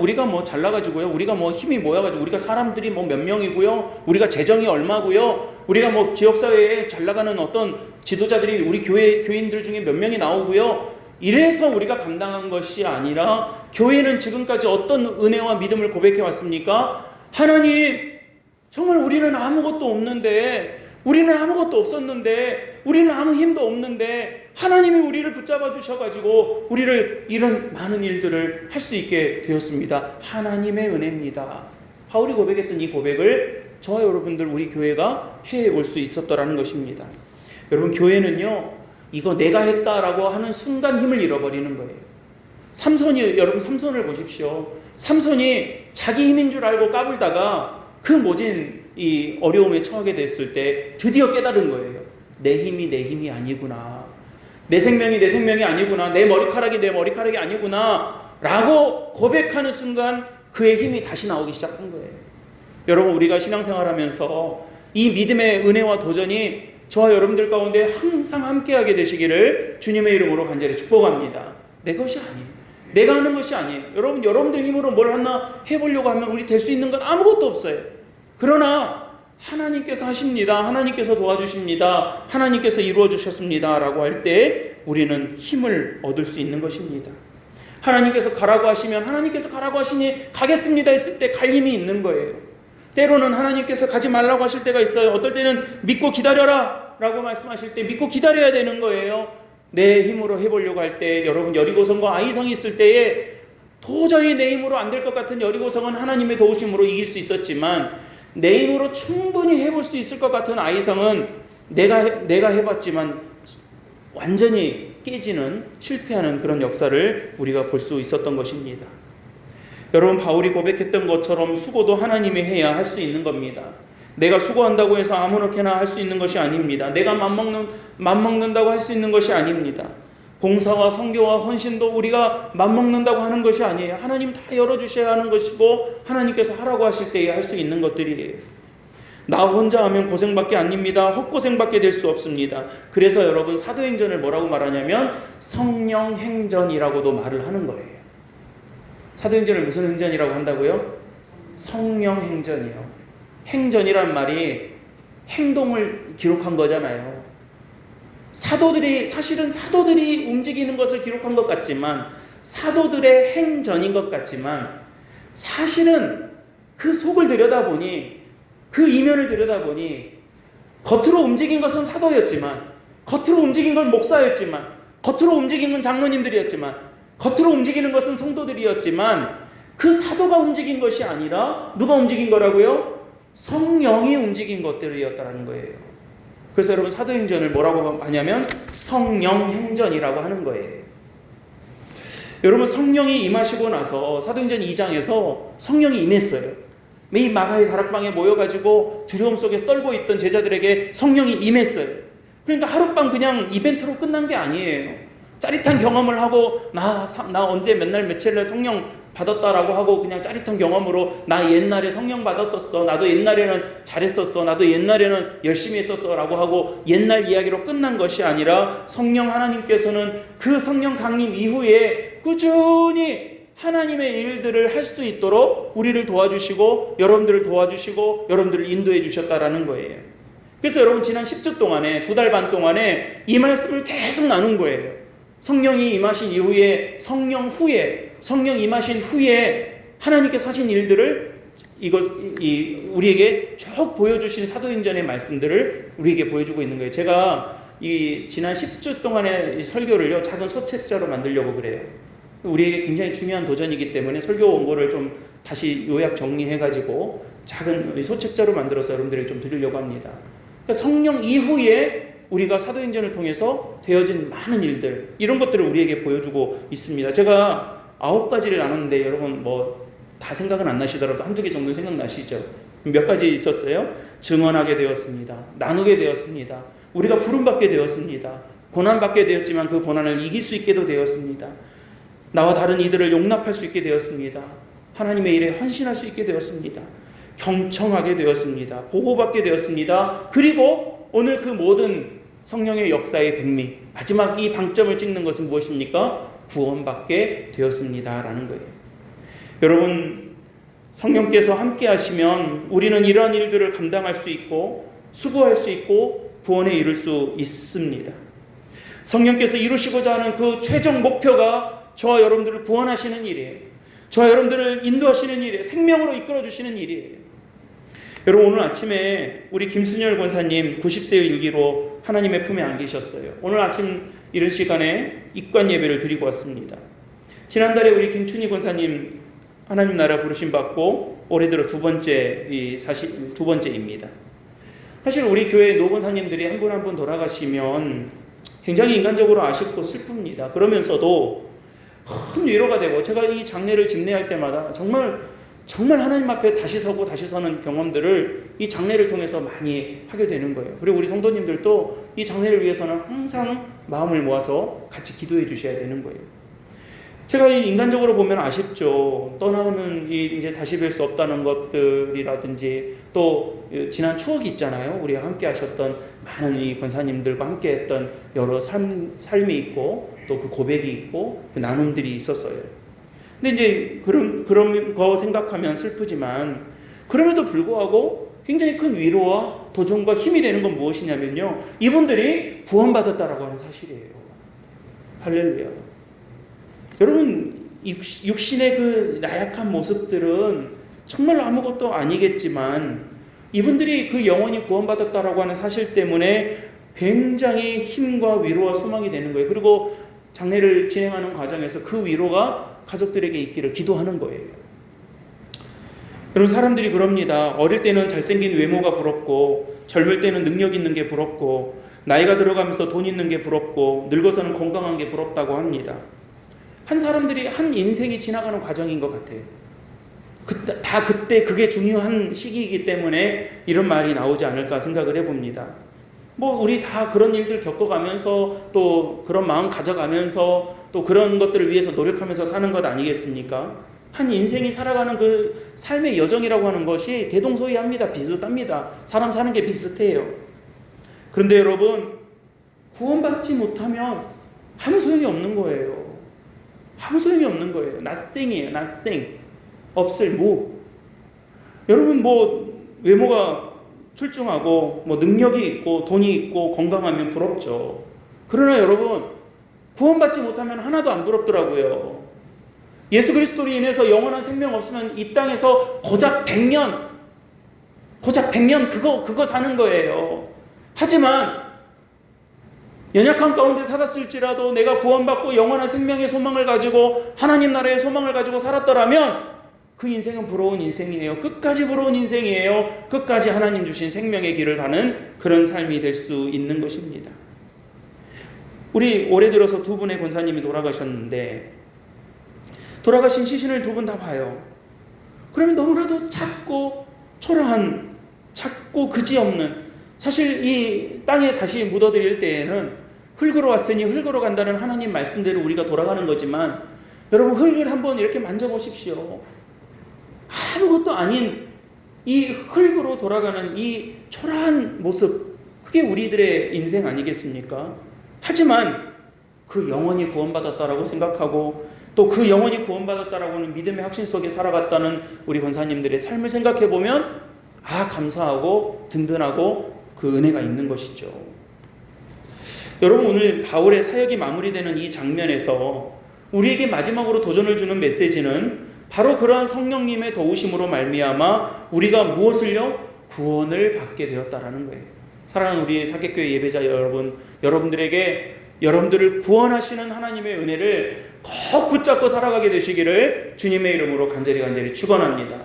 우리가 뭐 잘나가지고요, 우리가 뭐 힘이 모여가지고, 우리가 사람들이 뭐 몇 명이고요, 우리가 재정이 얼마고요, 우리가 뭐 지역사회에 잘나가는 어떤 지도자들이 우리 교인들 중에 몇 명이 나오고요, 이래서 우리가 감당한 것이 아니라, 교회는 지금까지 어떤 은혜와 믿음을 고백해 왔습니까? 하나님, 정말 우리는 아무것도 없는데, 우리는 아무것도 없었는데, 우리는 아무 힘도 없는데 하나님이 우리를 붙잡아 주셔가지고 우리를 이런 많은 일들을 할 수 있게 되었습니다. 하나님의 은혜입니다. 바울이 고백했던 이 고백을 저와 여러분들, 우리 교회가 해올 수 있었더라는 것입니다. 여러분, 교회는요, 이거 내가 했다라고 하는 순간 힘을 잃어버리는 거예요. 여러분 삼손을 보십시오. 삼손이 자기 힘인 줄 알고 까불다가 그 모진 이 어려움에 처하게 됐을 때 드디어 깨달은 거예요. 내 힘이 아니구나. 내 생명이 아니구나. 내 머리카락이 아니구나 라고 고백하는 순간 그의 힘이 다시 나오기 시작한 거예요. 여러분, 우리가 신앙생활하면서 이 믿음의 은혜와 도전이 저와 여러분들 가운데 항상 함께하게 되시기를 주님의 이름으로 간절히 축복합니다. 내 것이 아니에요. 내가 하는 것이 아니에요. 여러분들 힘으로 뭘 하나 해보려고 하면 우리 될 수 있는 건 아무것도 없어요. 그러나 하나님께서 하십니다. 하나님께서 도와주십니다. 하나님께서 이루어 주셨습니다 라고 할 때 우리는 힘을 얻을 수 있는 것입니다. 하나님께서 가라고 하시면 하나님께서 가라고 하시니 가겠습니다 했을 때 갈 힘이 있는 거예요. 때로는 하나님께서 가지 말라고 하실 때가 있어요. 어떨 때는 믿고 기다려라 라고 말씀하실 때 믿고 기다려야 되는 거예요. 내 힘으로 해보려고 할 때, 여러분, 여리고성과 아이성이 있을 때에 도저히 내 힘으로 안 될 것 같은 여리고성은 하나님의 도우심으로 이길 수 있었지만, 내 힘으로 충분히 해볼 수 있을 것 같은 아이성은 내가 해봤지만 완전히 깨지는, 실패하는 그런 역사를 우리가 볼 수 있었던 것입니다. 여러분, 바울이 고백했던 것처럼 수고도 하나님이 해야 할 수 있는 겁니다. 내가 수고한다고 해서 아무렇게나 할 수 있는 것이 아닙니다. 내가 맘먹는다고 할 수 있는 것이 아닙니다. 봉사와 선교와 헌신도 우리가 맘먹는다고 하는 것이 아니에요. 하나님 다 열어주셔야 하는 것이고 하나님께서 하라고 하실 때에 할 수 있는 것들이에요. 나 혼자 하면 고생밖에 아닙니다. 헛고생밖에 될 수 없습니다. 그래서 여러분, 사도행전을 뭐라고 말하냐면 성령행전이라고도 말을 하는 거예요. 사도행전을 무슨 행전이라고 한다고요? 성령행전이요. 행전이란 말이 행동을 기록한 거잖아요. 사실은 사도들이 움직이는 것을 기록한 것 같지만, 사도들의 행전인 것 같지만, 사실은 그 속을 들여다보니, 그 이면을 들여다보니 겉으로 움직인 것은 사도였지만, 겉으로 움직인 건 목사였지만, 겉으로 움직인 건 장로님들이었지만, 겉으로 움직이는 것은 성도들이었지만, 그 사도가 움직인 것이 아니라 누가 움직인 거라고요? 성령이 움직인 것들이었다는 거예요. 그래서 여러분, 사도행전을 뭐라고 하냐면 성령행전이라고 하는 거예요. 여러분, 성령이 임하시고 나서 사도행전 2장에서 성령이 임했어요. 이 마가의 다락방에 모여가지고 두려움 속에 떨고 있던 제자들에게 성령이 임했어요. 그러니까 하룻밤 그냥 이벤트로 끝난 게 아니에요. 짜릿한 경험을 하고 나 언제 몇날 며칠날 성령 받았다라고 하고 그냥 짜릿한 경험으로 나 옛날에 성령 받았었어, 나도 옛날에는 잘했었어, 나도 옛날에는 열심히 했었어 라고 하고 옛날 이야기로 끝난 것이 아니라 성령 하나님께서는 그 성령 강림 이후에 꾸준히 하나님의 일들을 할 수 있도록 우리를 도와주시고 여러분들을 도와주시고 여러분들을 인도해 주셨다라는 거예요. 그래서 여러분 지난 10주 동안에 2달 반 동안에 이 말씀을 계속 나눈 거예요. 성령이 임하신 이후에 성령 임하신 후에 하나님께서 하신 일들을 우리에게 쭉 보여주신 사도행전의 말씀들을 우리에게 보여주고 있는 거예요. 제가 이 지난 10주 동안의 설교를요 작은 소책자로 만들려고 그래요. 우리에게 굉장히 중요한 도전이기 때문에 설교 원고를 좀 다시 요약 정리해가지고 작은 소책자로 만들어서 여러분들에게 좀 드리려고 합니다. 그러니까 성령 이후에 우리가 사도행전을 통해서 되어진 많은 일들, 이런 것들을 우리에게 보여주고 있습니다. 제가 9가지를 나눴는데 여러분 뭐 다 생각은 안 나시더라도 한두 개 정도 생각나시죠? 몇 가지 있었어요? 증언하게 되었습니다. 나누게 되었습니다. 우리가 부름받게 되었습니다. 고난받게 되었지만 그 고난을 이길 수 있게도 되었습니다. 나와 다른 이들을 용납할 수 있게 되었습니다. 하나님의 일에 헌신할 수 있게 되었습니다. 경청하게 되었습니다. 보호받게 되었습니다. 그리고 오늘 그 모든 성령의 역사의 백미, 마지막 이 방점을 찍는 것은 무엇입니까? 구원받게 되었습니다 라는 거예요. 여러분, 성령께서 함께 하시면 우리는 이러한 일들을 감당할 수 있고 수고할 수 있고 구원에 이룰 수 있습니다. 성령께서 이루시고자 하는 그 최종 목표가 저와 여러분들을 구원하시는 일이에요. 저와 여러분들을 인도하시는 일이에요. 생명으로 이끌어주시는 일이에요. 여러분, 오늘 아침에 우리 김순열 권사님 90세의 일기로 하나님의 품에 안기셨어요. 오늘 아침 이른 시간에 입관 예배를 드리고 왔습니다. 지난달에 우리 김춘희 권사님 하나님 나라 부르심 받고 올해 들어 두 번째입니다. 사실 우리 교회 노권사님들이 한 분 한 분 돌아가시면 굉장히 인간적으로 아쉽고 슬픕니다. 그러면서도 큰 위로가 되고, 제가 이 장례를 집례할 때마다 정말 하나님 앞에 다시 서고 다시 서는 경험들을 이 장례를 통해서 많이 하게 되는 거예요. 그리고 우리 성도님들도 이 장례를 위해서는 항상 마음을 모아서 같이 기도해 주셔야 되는 거예요. 제가 인간적으로 보면 아쉽죠. 떠나는 이제 다시 뵐 수 없다는 것들이라든지 또 지난 추억이 있잖아요. 우리가 함께 하셨던 많은 이 권사님들과 함께 했던 여러 삶이 있고 또 그 고백이 있고 그 나눔들이 있었어요. 근데 이제 그런 거 생각하면 슬프지만, 그럼에도 불구하고 굉장히 큰 위로와 도전과 힘이 되는 건 무엇이냐면요, 이분들이 구원받았다라고 하는 사실이에요. 할렐루야. 여러분, 육신의 그 나약한 모습들은 정말 아무것도 아니겠지만 이분들이 그 영혼이 구원받았다라고 하는 사실 때문에 굉장히 힘과 위로와 소망이 되는 거예요. 그리고 장례를 진행하는 과정에서 그 위로가 가족들에게 있기를 기도하는 거예요. 여러분, 사람들이 그럽니다. 어릴 때는 잘생긴 외모가 부럽고, 젊을 때는 능력 있는 게 부럽고, 나이가 들어가면서 돈 있는 게 부럽고, 늙어서는 건강한 게 부럽다고 합니다. 한 인생이 지나가는 과정인 것 같아요. 그때 그게 중요한 시기이기 때문에 이런 말이 나오지 않을까 생각을 해봅니다. 우리 다 그런 일들 겪어가면서 또 그런 마음 가져가면서 또 그런 것들을 위해서 노력하면서 사는 것 아니겠습니까? 한 인생이 살아가는 그 삶의 여정이라고 하는 것이 대동소이합니다. 비슷합니다. 사람 사는 게 비슷해요. 그런데 여러분, 구원받지 못하면 아무 소용이 없는 거예요. 아무 소용이 없는 거예요. nothing이에요. nothing. 없을 무. 여러분, 외모가 출중하고 능력이 있고 돈이 있고 건강하면 부럽죠. 그러나 여러분, 구원받지 못하면 하나도 안 부럽더라고요. 예수 그리스도로 인해서 영원한 생명 없으면 이 땅에서 고작 100년 그거 사는 거예요. 하지만 연약한 가운데 살았을지라도 내가 구원받고 영원한 생명의 소망을 가지고 하나님 나라의 소망을 가지고 살았더라면 그 인생은 부러운 인생이에요. 끝까지 부러운 인생이에요. 끝까지 하나님 주신 생명의 길을 가는 그런 삶이 될 수 있는 것입니다. 우리 올해 들어서 두 분의 권사님이 돌아가셨는데, 돌아가신 시신을 두 분 다 봐요. 그러면 너무나도 작고 초라한, 작고 그지없는, 사실 이 땅에 다시 묻어드릴 때에는 흙으로 왔으니 흙으로 간다는 하나님 말씀대로 우리가 돌아가는 거지만, 여러분 흙을 한번 이렇게 만져보십시오. 아무것도 아닌 이 흙으로 돌아가는 이 초라한 모습, 그게 우리들의 인생 아니겠습니까? 하지만 그 영혼이 구원받았다라고 생각하고, 또 그 영혼이 구원받았다라고 하는 믿음의 확신 속에 살아갔다는 우리 권사님들의 삶을 생각해 보면 감사하고 든든하고 그 은혜가 있는 것이죠. 여러분, 오늘 바울의 사역이 마무리되는 이 장면에서 우리에게 마지막으로 도전을 주는 메시지는 바로 그러한 성령님의 도우심으로 말미암아 우리가 무엇을요? 구원을 받게 되었다라는 거예요. 사랑하는 우리 사귑교회 예배자 여러분, 여러분들에게 여러분들을 구원하시는 하나님의 은혜를 꼭 붙잡고 살아가게 되시기를 주님의 이름으로 간절히 축원합니다.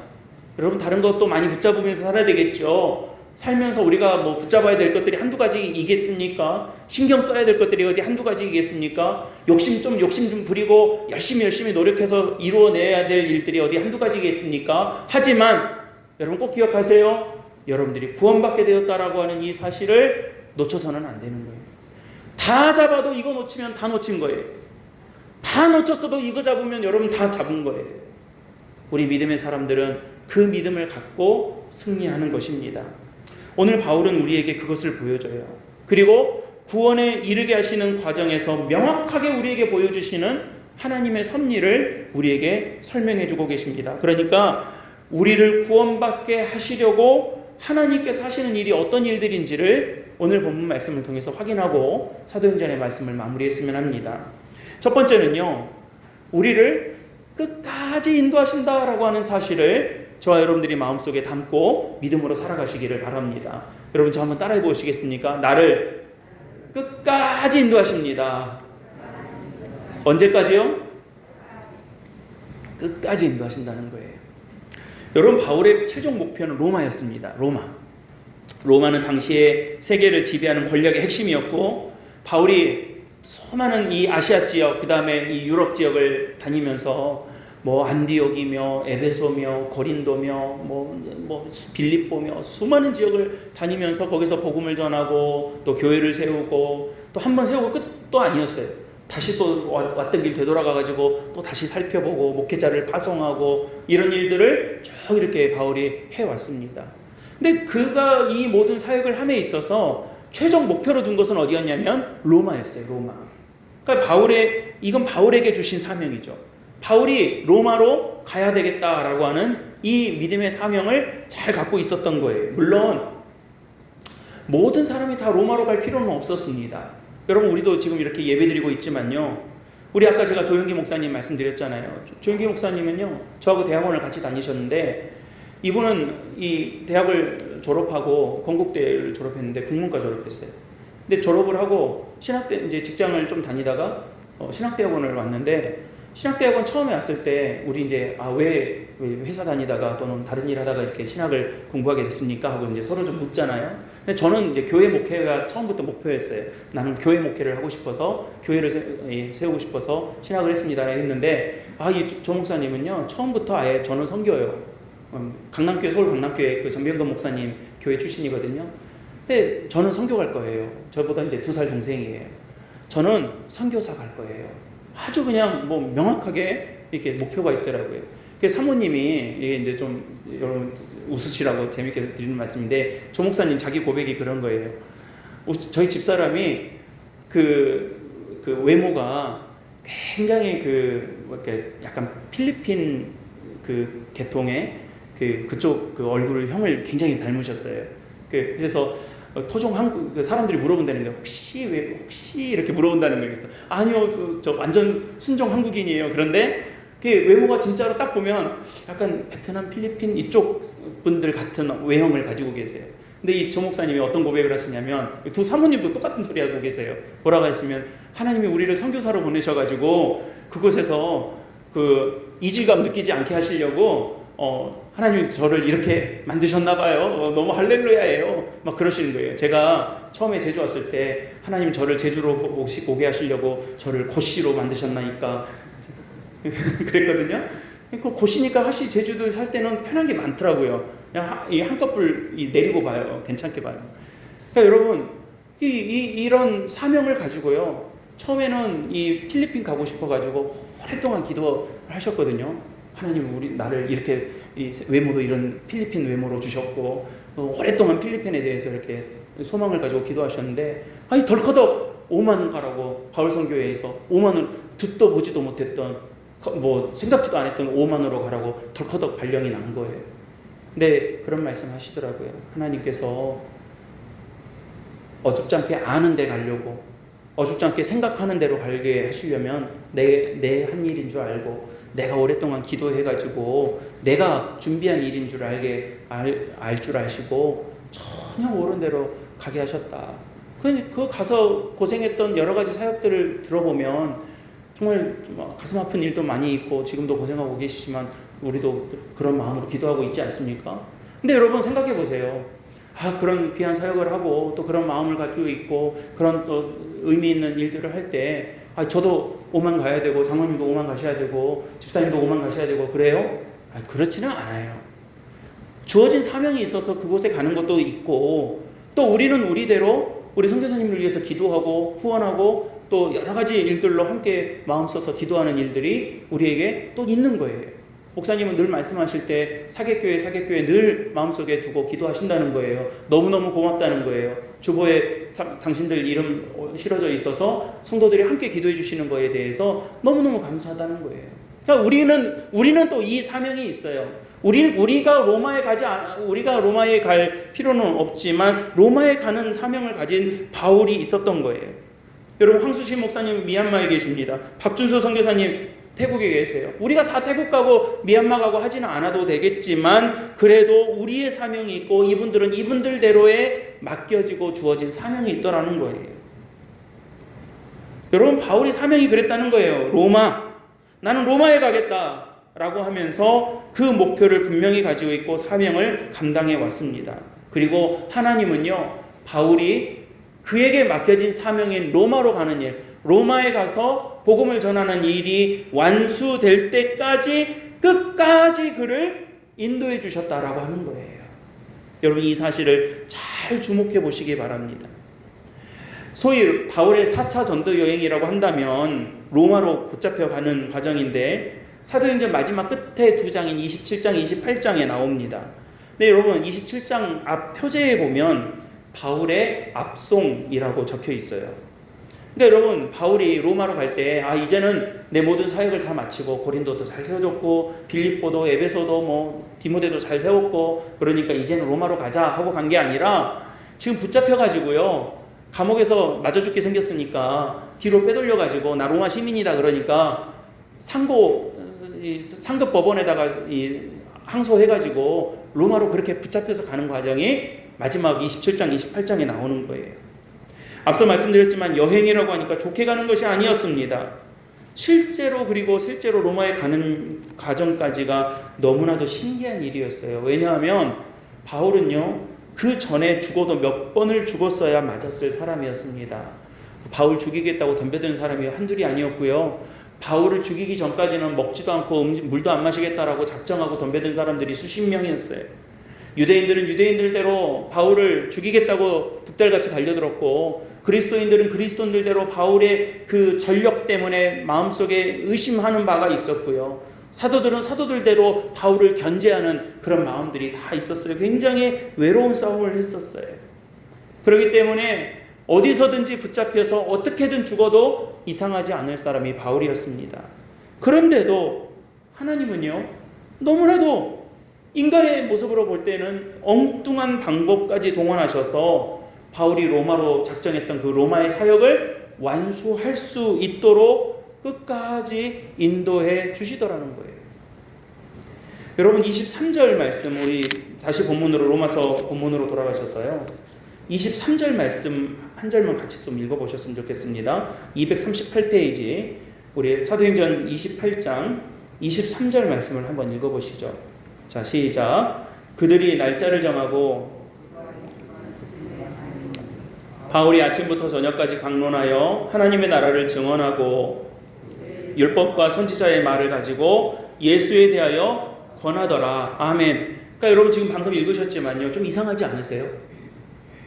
여러분, 다른 것도 많이 붙잡으면서 살아야 되겠죠. 살면서 우리가 붙잡아야 될 것들이 한두 가지이겠습니까? 신경 써야 될 것들이 어디 한두 가지이겠습니까? 욕심 좀 부리고 열심히 노력해서 이루어내야 될 일들이 어디 한두 가지이겠습니까? 하지만 여러분 꼭 기억하세요. 여러분들이 구원받게 되었다라고 하는 이 사실을 놓쳐서는 안 되는 거예요. 다 잡아도 이거 놓치면 다 놓친 거예요. 다 놓쳤어도 이거 잡으면 여러분 다 잡은 거예요. 우리 믿음의 사람들은 그 믿음을 갖고 승리하는 것입니다. 오늘 바울은 우리에게 그것을 보여줘요. 그리고 구원에 이르게 하시는 과정에서 명확하게 우리에게 보여주시는 하나님의 섭리를 우리에게 설명해 주고 계십니다. 그러니까 우리를 구원받게 하시려고 하나님께서 하시는 일이 어떤 일들인지를 오늘 본문 말씀을 통해서 확인하고 사도행전의 말씀을 마무리했으면 합니다. 첫 번째는요, 우리를 끝까지 인도하신다라고 하는 사실을 저와 여러분들이 마음속에 담고 믿음으로 살아가시기를 바랍니다. 여러분, 저 한번 따라해 보시겠습니까? 나를 끝까지 인도하십니다. 언제까지요? 끝까지 인도하신다는 거예요. 여러분, 바울의 최종 목표는 로마였습니다. 로마는 당시에 세계를 지배하는 권력의 핵심이었고, 바울이 수많은 이 아시아 지역, 그 다음에 이 유럽 지역을 다니면서 안디옥이며 에베소며 고린도며 빌립보며 수많은 지역을 다니면서 거기서 복음을 전하고 또 교회를 세우고, 또 한 번 세우고 끝도 아니었어요. 다시 또 왔던 길 되돌아가가지고 또 다시 살펴보고 목회자를 파송하고 이런 일들을 쭉 이렇게 바울이 해왔습니다. 근데 그가 이 모든 사역을 함에 있어서 최종 목표로 둔 것은 어디였냐면 로마였어요. 로마. 그러니까 이건 바울에게 주신 사명이죠. 바울이 로마로 가야 되겠다라고 하는 이 믿음의 사명을 잘 갖고 있었던 거예요. 물론 모든 사람이 다 로마로 갈 필요는 없었습니다. 여러분, 우리도 지금 이렇게 예배드리고 있지만요, 우리 아까 제가 조영기 목사님 말씀드렸잖아요. 조영기 목사님은요, 저하고 대학원을 같이 다니셨는데, 이분은 이 대학을 졸업하고 건국대를 졸업했는데 국문과 졸업했어요. 근데 졸업을 하고 이제 직장을 좀 다니다가 신학대학원을 왔는데, 신학대학원 처음에 왔을 때 우리 이제 왜 회사 다니다가 또는 다른 일 하다가 이렇게 신학을 공부하게 됐습니까? 하고 이제 서로 좀 묻잖아요. 근데 저는 이제 교회 목회가 처음부터 목표였어요. 나는 교회 목회를 하고 싶어서, 교회를 세우고 싶어서 신학을 했습니다. 했는데, 이 조 목사님은요, 처음부터 아예 저는 선교예요. 강남교회, 서울 강남교회 그 정병근 목사님 교회 출신이거든요. 근데 저는 선교 갈 거예요. 저보다 이제 2살 동생이에요. 저는 선교사 갈 거예요. 아주 그냥 명확하게 이렇게 목표가 있더라고요. 그래서 사모님이, 이게 이제 좀 여러분 웃으시라고 재밌게 드리는 말씀인데, 조 목사님 자기 고백이 그런 거예요. 저희 집사람이 그 외모가 굉장히 이렇게 약간 필리핀 그 계통의 그쪽 얼굴형을 굉장히 닮으셨어요. 그래서 토종 한국 사람들이 물어본다는 거예요. 혹시 이렇게 물어본다는 거예요. 그래서 아니요, 저 완전 순종 한국인이에요. 그런데 그 외모가 진짜로 딱 보면 약간 베트남, 필리핀 이쪽 분들 같은 외형을 가지고 계세요. 근데 이 조 목사님이 어떤 고백을 하시냐면, 두 사모님도 똑같은 소리 하고 계세요. 뭐라고 하시면, 하나님이 우리를 선교사로 보내셔가지고 그곳에서 이질감 느끼지 않게 하시려고 하나님이 저를 이렇게 만드셨나 봐요. 너무 할렐루야예요. 막 그러시는 거예요. 제가 처음에 제주 왔을 때, 하나님 저를 제주로 오게 하시려고 저를 고시로 만드셨나이까 그랬거든요. 그 고시니까 하시 제주도에 살 때는 편한 게 많더라고요. 그냥 이 한꺼풀 내리고 봐요. 괜찮게 봐요. 그러니까 여러분 이런 사명을 가지고요. 처음에는 이 필리핀 가고 싶어가지고 오랫동안 기도를 하셨거든요. 하나님 나를 이렇게 외모도 이런 필리핀 외모로 주셨고 오랫동안 필리핀에 대해서 이렇게 소망을 가지고 기도하셨는데 아니 덜커덕 오만 가라고 바울선교회에서 오만을 듣도 보지도 못했던 뭐 생각지도 안 했던 오만으로 가라고 덜커덕 발령이 난 거예요. 근데 그런 말씀 하시더라고요. 하나님께서 어줍지 않게 아는 데 가려고 어줍지 않게 생각하는 대로 가게 하시려면 내 한 일인 줄 알고 내가 오랫동안 기도해가지고 내가 준비한 일인 줄 알 줄 아시고 전혀 모르는 대로 가게 하셨다. 그 가서 고생했던 여러 가지 사역들을 들어보면 정말 가슴 아픈 일도 많이 있고 지금도 고생하고 계시지만 우리도 그런 마음으로 기도하고 있지 않습니까? 근데 여러분 생각해 보세요. 그런 귀한 사역을 하고 또 그런 마음을 가지고 있고 그런 또 의미 있는 일들을 할 때 저도 오만 가야 되고 장로님도 오만 가셔야 되고 집사님도 오만 가셔야 되고 그래요? 그렇지는 않아요. 주어진 사명이 있어서 그곳에 가는 것도 있고 또 우리는 우리대로 우리 선교사님을 위해서 기도하고 후원하고 또 여러 가지 일들로 함께 마음 써서 기도하는 일들이 우리에게 또 있는 거예요. 목사님은 늘 말씀하실 때 사객교회 늘 마음속에 두고 기도하신다는 거예요. 너무너무 고맙다는 거예요. 주보에 당신들 이름 실어져 있어서 성도들이 함께 기도해 주시는 거에 대해서 너무너무 감사하다는 거예요. 그러니까 우리는 또 이 사명이 있어요. 우리가 로마에 갈 필요는 없지만 로마에 가는 사명을 가진 바울이 있었던 거예요. 여러분 황수신 목사님 미얀마에 계십니다. 박준수 선교사님 태국에 계세요. 우리가 다 태국 가고 미얀마 가고 하지는 않아도 되겠지만 그래도 우리의 사명이 있고 이분들은 이분들대로에 맡겨지고 주어진 사명이 있더라는 거예요. 여러분 바울이 사명이 그랬다는 거예요. 나는 로마에 가겠다라고 하면서 그 목표를 분명히 가지고 있고 사명을 감당해 왔습니다. 그리고 하나님은요 바울이 그에게 맡겨진 사명인 로마로 가는 일, 로마에 가서 복음을 전하는 일이 완수될 때까지 끝까지 그를 인도해 주셨다라고 하는 거예요. 여러분 이 사실을 잘 주목해 보시기 바랍니다. 소위 바울의 4차 전도 여행이라고 한다면 로마로 붙잡혀 가는 과정인데 사도행전 마지막 끝에 두 장인 27장, 28장에 나옵니다. 근데 여러분 27장 앞 표제에 보면 바울의 압송이라고 적혀 있어요. 그러니까 여러분 바울이 로마로 갈 때 이제는 내 모든 사역을 다 마치고 고린도도 잘 세워줬고 빌립보도 에베소도 디모데도 잘 세웠고 그러니까 이제는 로마로 가자 하고 간 게 아니라 지금 붙잡혀가지고요 감옥에서 맞아 죽게 생겼으니까 뒤로 빼돌려가지고 나 로마 시민이다 그러니까 상급 법원에다가 항소해가지고 로마로 그렇게 붙잡혀서 가는 과정이 마지막 27장 28장에 나오는 거예요. 앞서 말씀드렸지만 여행이라고 하니까 좋게 가는 것이 아니었습니다. 실제로 로마에 가는 과정까지가 너무나도 신기한 일이었어요. 왜냐하면 바울은요 그 전에 죽어도 몇 번을 죽었어야 맞았을 사람이었습니다. 바울 죽이겠다고 덤벼드는 사람이 한둘이 아니었고요. 바울을 죽이기 전까지는 먹지도 않고 물도 안 마시겠다라고 작정하고 덤벼든 사람들이 수십 명이었어요. 유대인들은 유대인들대로 바울을 죽이겠다고 득달같이 달려들었고 그리스도인들은 그리스도인들대로 바울의 그 전력 때문에 마음속에 의심하는 바가 있었고요. 사도들은 사도들대로 바울을 견제하는 그런 마음들이 다 있었어요. 굉장히 외로운 싸움을 했었어요. 그렇기 때문에 어디서든지 붙잡혀서 어떻게든 죽어도 이상하지 않을 사람이 바울이었습니다. 그런데도 하나님은요 너무나도 인간의 모습으로 볼 때는 엉뚱한 방법까지 동원하셔서 바울이 로마로 작정했던 그 로마의 사역을 완수할 수 있도록 끝까지 인도해 주시더라는 거예요. 여러분 23절 말씀 우리 다시 본문으로 로마서 본문으로 돌아가셔서요. 23절 말씀 한 절만 같이 좀 읽어보셨으면 좋겠습니다. 238페이지 우리 사도행전 28장 23절 말씀을 한번 읽어보시죠. 자 시작. 그들이 날짜를 정하고 바울이 아침부터 저녁까지 강론하여 하나님의 나라를 증언하고 율법과 선지자의 말을 가지고 예수에 대하여 권하더라. 아멘. 그러니까 여러분 지금 방금 읽으셨지만요, 좀 이상하지 않으세요?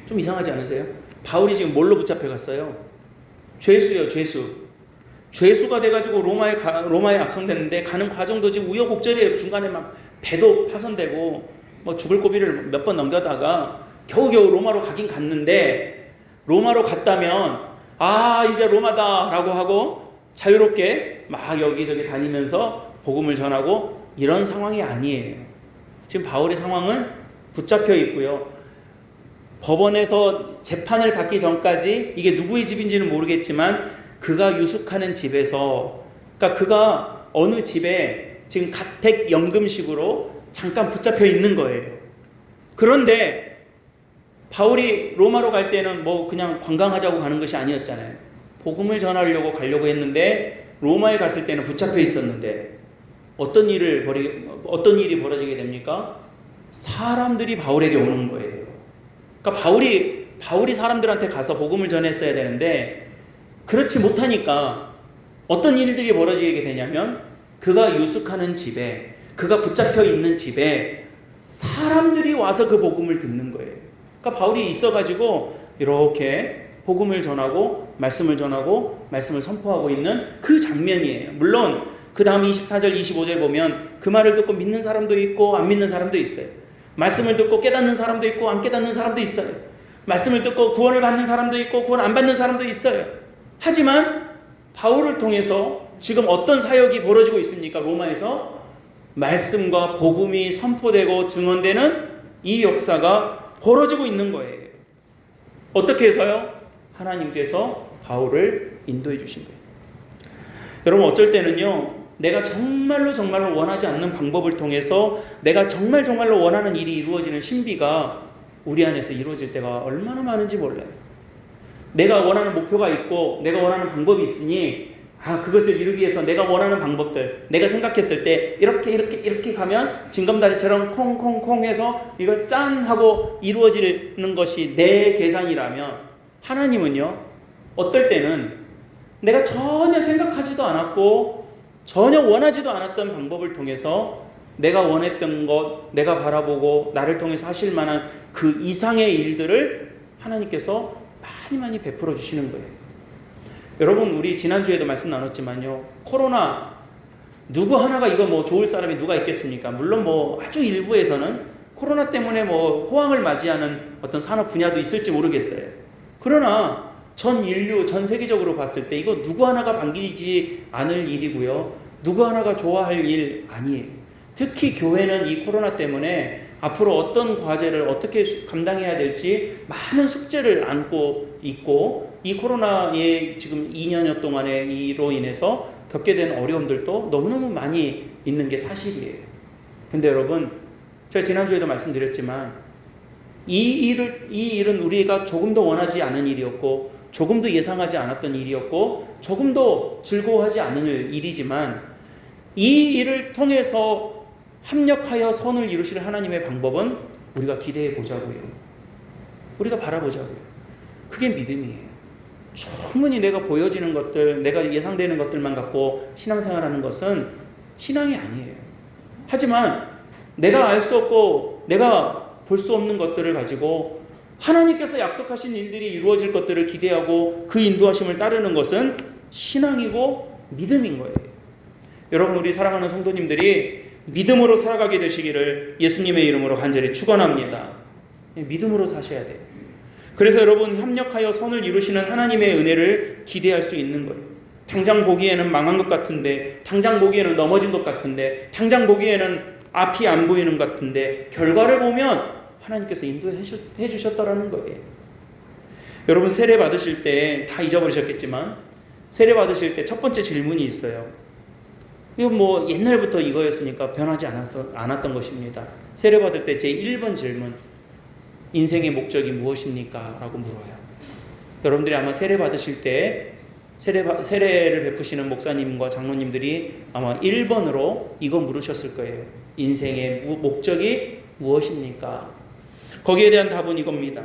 좀 이상하지 않으세요? 바울이 지금 뭘로 붙잡혀 갔어요? 죄수예요, 죄수. 죄수가 돼가지고 로마에 압송됐는데 가는 과정도 지금 우여곡절이에요. 중간에 막 배도 파손되고 뭐 죽을 고비를 몇 번 넘겨다가 겨우겨우 로마로 가긴 갔는데, 로마로 갔다면 이제 로마다라고 하고 자유롭게 막 여기저기 다니면서 복음을 전하고 이런 상황이 아니에요. 지금 바울의 상황은 붙잡혀 있고요. 법원에서 재판을 받기 전까지 이게 누구의 집인지는 모르겠지만 그가 유숙하는 집에서, 그러니까 그가 어느 집에 지금 가택연금식으로 잠깐 붙잡혀 있는 거예요. 그런데 바울이 로마로 갈 때는 뭐 그냥 관광하자고 가는 것이 아니었잖아요. 복음을 전하려고 가려고 했는데 로마에 갔을 때는 붙잡혀 있었는데 어떤 일이 벌어지게 됩니까? 사람들이 바울에게 오는 거예요. 그러니까 바울이 사람들한테 가서 복음을 전했어야 되는데 그렇지 못하니까 어떤 일들이 벌어지게 되냐면 그가 유숙하는 집에, 그가 붙잡혀 있는 집에 사람들이 와서 그 복음을 듣는 거예요. 그러니까 바울이 있어가지고 이렇게 복음을 전하고 말씀을 선포하고 있는 그 장면이에요. 물론 그 다음 24절 25절 보면 그 말을 듣고 믿는 사람도 있고 안 믿는 사람도 있어요. 말씀을 듣고 깨닫는 사람도 있고 안 깨닫는 사람도 있어요. 말씀을 듣고 구원을 받는 사람도 있고 구원 안 받는 사람도 있어요. 하지만 바울을 통해서 지금 어떤 사역이 벌어지고 있습니까? 로마에서 말씀과 복음이 선포되고 증언되는 이 역사가 벌어지고 있는 거예요. 어떻게 해서요? 하나님께서 바울을 인도해 주신 거예요. 여러분, 어쩔 때는요, 내가 정말로 원하지 않는 방법을 통해서 내가 정말로 원하는 일이 이루어지는 신비가 우리 안에서 이루어질 때가 얼마나 많은지 몰라요. 내가 원하는 목표가 있고 내가 원하는 방법이 있으니 그것을 이루기 위해서 내가 원하는 방법들, 내가 생각했을 때 이렇게 가면 징검다리처럼 콩콩콩 해서 이걸 짠 하고 이루어지는 것이 내 계산이라면, 하나님은요, 어떨 때는 내가 전혀 생각하지도 않았고 전혀 원하지도 않았던 방법을 통해서 내가 원했던 것, 내가 바라보고 나를 통해서 하실 만한 그 이상의 일들을 하나님께서 많이 베풀어 주시는 거예요. 여러분, 우리 지난주에도 말씀 나눴지만요, 코로나 누구 하나가 이거 뭐 좋을 사람이 누가 있겠습니까? 물론 뭐 아주 일부에서는 코로나 때문에 뭐 호황을 맞이하는 어떤 산업 분야도 있을지 모르겠어요. 그러나 전 인류, 전 세계적으로 봤을 때 이거 누구 하나가 반기지 않을 일이고요, 누구 하나가 좋아할 일 아니에요. 특히 교회는 이 코로나 때문에 앞으로 어떤 과제를 어떻게 감당해야 될지 많은 숙제를 안고 있고, 이 코로나의 지금 2년여 동안에 이로 인해서 겪게 된 어려움들도 너무너무 많이 있는 게 사실이에요. 근데 여러분, 제가 지난주에도 말씀드렸지만 이 일은 우리가 조금도 원하지 않은 일이었고 조금도 예상하지 않았던 일이었고 조금도 즐거워하지 않을 일이지만, 이 일을 통해서 합력하여 선을 이루실 하나님의 방법은 우리가 기대해 보자고요. 우리가 바라보자고요. 그게 믿음이에요. 충분히 내가 보여지는 것들, 내가 예상되는 것들만 갖고 신앙생활하는 것은 신앙이 아니에요. 하지만 내가 알 수 없고 내가 볼 수 없는 것들을 가지고 하나님께서 약속하신 일들이 이루어질 것들을 기대하고 그 인도하심을 따르는 것은 신앙이고 믿음인 거예요. 여러분, 우리 사랑하는 성도님들이 믿음으로 살아가게 되시기를 예수님의 이름으로 간절히 축원합니다. 믿음으로 사셔야 돼요. 그래서 여러분, 협력하여 선을 이루시는 하나님의 은혜를 기대할 수 있는 거예요. 당장 보기에는 망한 것 같은데, 당장 보기에는 넘어진 것 같은데, 당장 보기에는 앞이 안 보이는 것 같은데, 결과를 보면 하나님께서 인도해 주셨다라는 거예요. 여러분, 세례 받으실 때 다 잊어버리셨겠지만 세례 받으실 때 첫 번째 질문이 있어요. 이거 뭐 옛날부터 이거였으니까 변하지 않았던 것입니다. 세례 받을 때 제 1번 질문, 인생의 목적이 무엇입니까? 라고 물어요. 여러분들이 아마 세례 받으실 때 세례를 베푸시는 목사님과 장로님들이 아마 1번으로 이거 물으셨을 거예요. 인생의 목적이 무엇입니까? 거기에 대한 답은 이겁니다.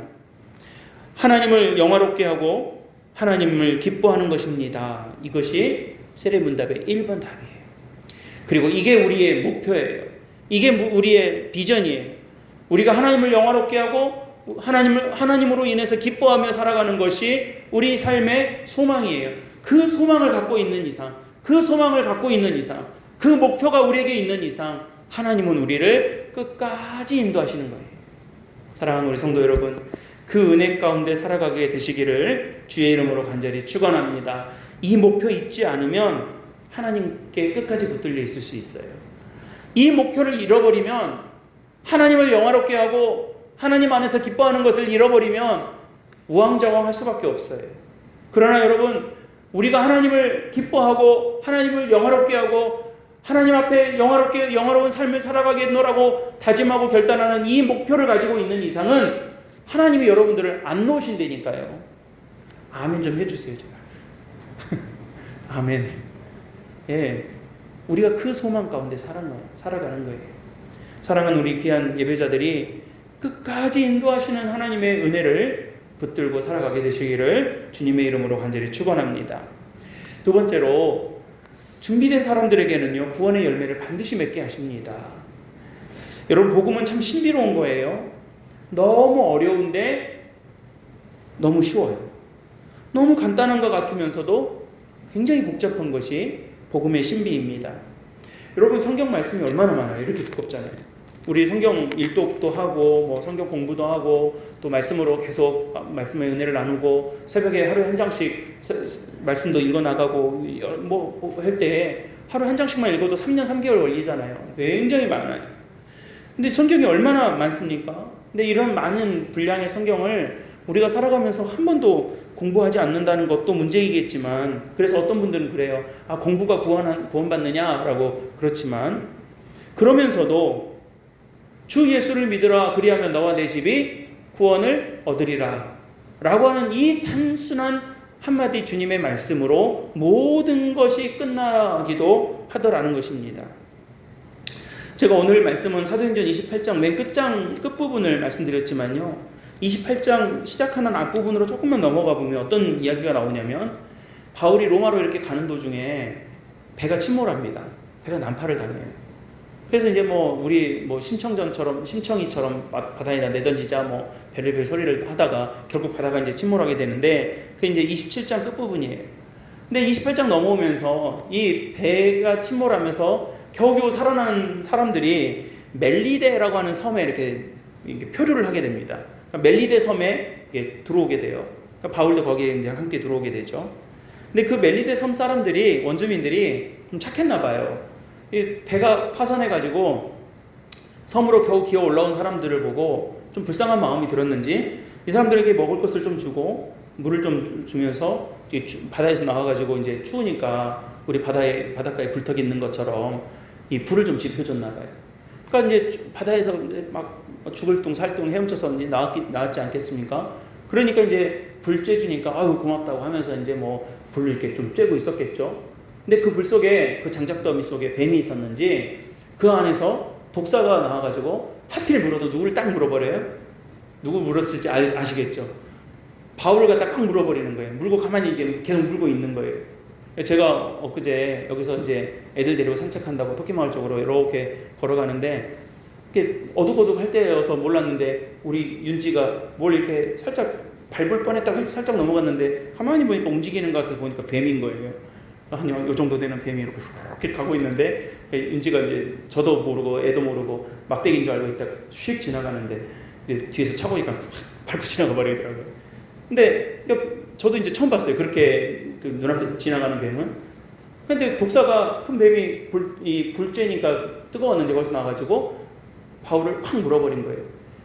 하나님을 영화롭게 하고 하나님을 기뻐하는 것입니다. 이것이 세례문답의 1번 답이에요. 그리고 이게 우리의 목표예요. 이게 우리의 비전이에요. 우리가 하나님을 영화롭게 하고 하나님으로 인해서 기뻐하며 살아가는 것이 우리 삶의 소망이에요. 그 소망을 갖고 있는 이상, 그 목표가 우리에게 있는 이상 하나님은 우리를 끝까지 인도하시는 거예요. 사랑하는 우리 성도 여러분, 그 은혜 가운데 살아가게 되시기를 주의 이름으로 간절히 축원합니다. 이 목표 잊지 않으면 하나님께 끝까지 붙들려 있을 수 있어요. 이 목표를 잃어버리면, 하나님을 영화롭게 하고 하나님 안에서 기뻐하는 것을 잃어버리면 우왕좌왕할 수밖에 없어요. 그러나 여러분, 우리가 하나님을 기뻐하고 하나님을 영화롭게 하고 하나님 앞에 영화로운 삶을 살아가겠노라고 다짐하고 결단하는 이 목표를 가지고 있는 이상은 하나님이 여러분들을 안 놓으신다니까요. 아멘 좀 해주세요, 제발. 아멘. 예, 우리가 그 소망 가운데 살아가는 거예요. 사랑하는 우리 귀한 예배자들이 끝까지 인도하시는 하나님의 은혜를 붙들고 살아가게 되시기를 주님의 이름으로 간절히 축원합니다. 두 번째로, 준비된 사람들에게는요, 구원의 열매를 반드시 맺게 하십니다. 여러분, 복음은 참 신비로운 거예요. 너무 어려운데 너무 쉬워요. 너무 간단한 것 같으면서도 굉장히 복잡한 것이 복음의 신비입니다. 여러분, 성경 말씀이 얼마나 많아요. 이렇게 두껍잖아요. 우리 성경 일독도 하고 뭐 성경 공부도 하고 또 말씀으로 계속 말씀의 은혜를 나누고 새벽에 하루에 한 장씩 말씀도 읽어나가고 뭐 할 때 하루 한 장씩만 읽어도 3년 3개월 걸리잖아요. 굉장히 많아요. 근데 성경이 얼마나 많습니까? 근데 이런 많은 분량의 성경을 우리가 살아가면서 한 번도 공부하지 않는다는 것도 문제이겠지만, 그래서 어떤 분들은 그래요. 아, 공부가 구원받느냐라고. 그렇지만 그러면서도 주 예수를 믿으라, 그리하면 너와 내 집이 구원을 얻으리라 라고 하는 이 단순한 한마디 주님의 말씀으로 모든 것이 끝나기도 하더라는 것입니다. 제가 오늘 말씀은 사도행전 28장 맨 끝부분을 말씀드렸지만요, 28장 시작하는 앞부분으로 조금만 넘어가 보면 어떤 이야기가 나오냐면, 바울이 로마로 이렇게 가는 도중에 배가 침몰합니다. 배가 난파를 당해요. 그래서 이제 우리 심청이처럼 바다에다 내던지자 별의별 소리를 하다가 결국 바다가 이제 침몰하게 되는데, 그게 이제 27장 끝부분이에요. 근데 28장 넘어오면서 이 배가 침몰하면서 겨우겨우 살아난 사람들이 멜리데라고 하는 섬에 이렇게 표류를 하게 됩니다. 그러니까 멜리데 섬에 들어오게 돼요. 그러니까 바울도 거기에 이제 함께 들어오게 되죠. 근데 그 멜리데 섬 사람들이, 원주민들이 좀 착했나 봐요. 이 배가 파산해가지고 섬으로 겨우 기어 올라온 사람들을 보고 좀 불쌍한 마음이 들었는지 이 사람들에게 먹을 것을 좀 주고 물을 좀 주면서 바다에서 나와가지고 이제 추우니까 우리 바닷가에 불턱이 있는 것처럼 이 불을 좀 지펴줬나 봐요. 그러니까 이제 바다에서 막 죽을 둥 살둥 헤엄쳐서 이제 나왔지 않겠습니까? 그러니까 이제 불 쬐주니까 아유 고맙다고 하면서 이제 불을 이렇게 좀 쬐고 있었겠죠. 근데 그 불 속에, 그 장작더미 속에 뱀이 있었는지 그 안에서 독사가 나와가지고 하필 물어도 누구를 딱 물어버려요? 누구 물었을지 아시겠죠? 바울을 갖다 꽉 물어버리는 거예요. 물고 가만히 계속 물고 있는 거예요. 제가 엊그제 여기서 이제 애들 데리고 산책한다고 토끼마을 쪽으로 이렇게 걸어가는데, 이렇게 어둑어둑 할 때여서 몰랐는데 우리 윤지가 뭘 이렇게 살짝 밟을 뻔했다고 살짝 넘어갔는데 가만히 보니까 움직이는 것 같아서 보니까 뱀인 거예요. 한 요 정도 되는 뱀이 이렇게 가고 있는데, 윤지가 이제 저도 모르고 애도 모르고 막대기인 줄 알고 있다가 휙 지나가는데 이제 뒤에서 차보니까 밟고 지나가 버리더라고요. 근데 저도 이제 처음 봤어요. 그렇게 그 눈앞에서 지나가는 뱀은. 근데 독사가 큰 뱀이 불 쬐니까 뜨거웠는데 거기서 나와가지고 바울을 확 물어버린 거예요.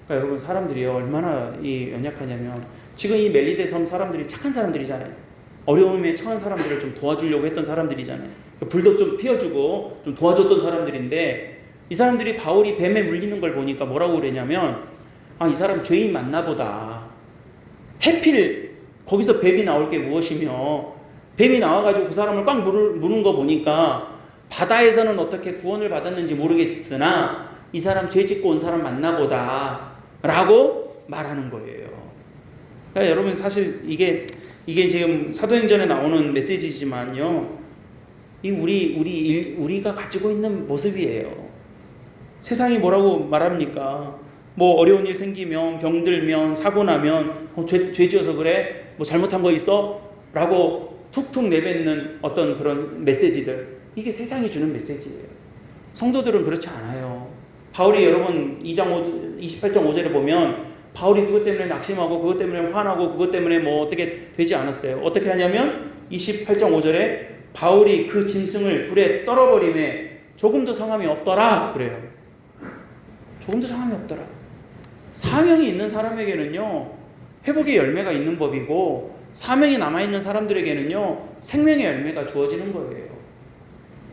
그러니까 여러분, 사람들이 얼마나 연약하냐면, 지금 이 멜리데 섬 사람들이 착한 사람들이잖아요. 어려움에 처한 사람들을 좀 도와주려고 했던 사람들이잖아요. 불도 좀 피워주고 좀 도와줬던 사람들인데, 이 사람들이 바울이 뱀에 물리는 걸 보니까 뭐라고 그러냐면, 아, 이 사람 죄인 맞나 보다. 해필 거기서 뱀이 나올 게 무엇이며, 뱀이 나와가지고 그 사람을 꽉 무는 거 보니까 바다에서는 어떻게 구원을 받았는지 모르겠으나 이 사람 죄 짓고 온 사람 맞나 보다 라고 말하는 거예요. 그러니까 여러분, 사실 이게 지금 사도행전에 나오는 메시지지만요, 이 우리가 가지고 있는 모습이에요. 세상이 뭐라고 말합니까? 뭐 어려운 일 생기면, 병들면, 사고 나면 죄 지어서 그래? 뭐 잘못한 거 있어? 라고 툭툭 내뱉는 어떤 그런 메시지들, 이게 세상이 주는 메시지예요. 성도들은 그렇지 않아요. 바울이 여러분 28장 5절에 보면 바울이 그것 때문에 낙심하고 그것 때문에 화나고 그것 때문에 뭐 어떻게 되지 않았어요. 어떻게 하냐면 28장 5절에 바울이 그 짐승을 불에 떨어버림에 조금도 상함이 없더라 그래요. 조금도 상함이 없더라. 사명이 있는 사람에게는요, 회복의 열매가 있는 법이고, 사명이 남아있는 사람들에게는요, 생명의 열매가 주어지는 거예요.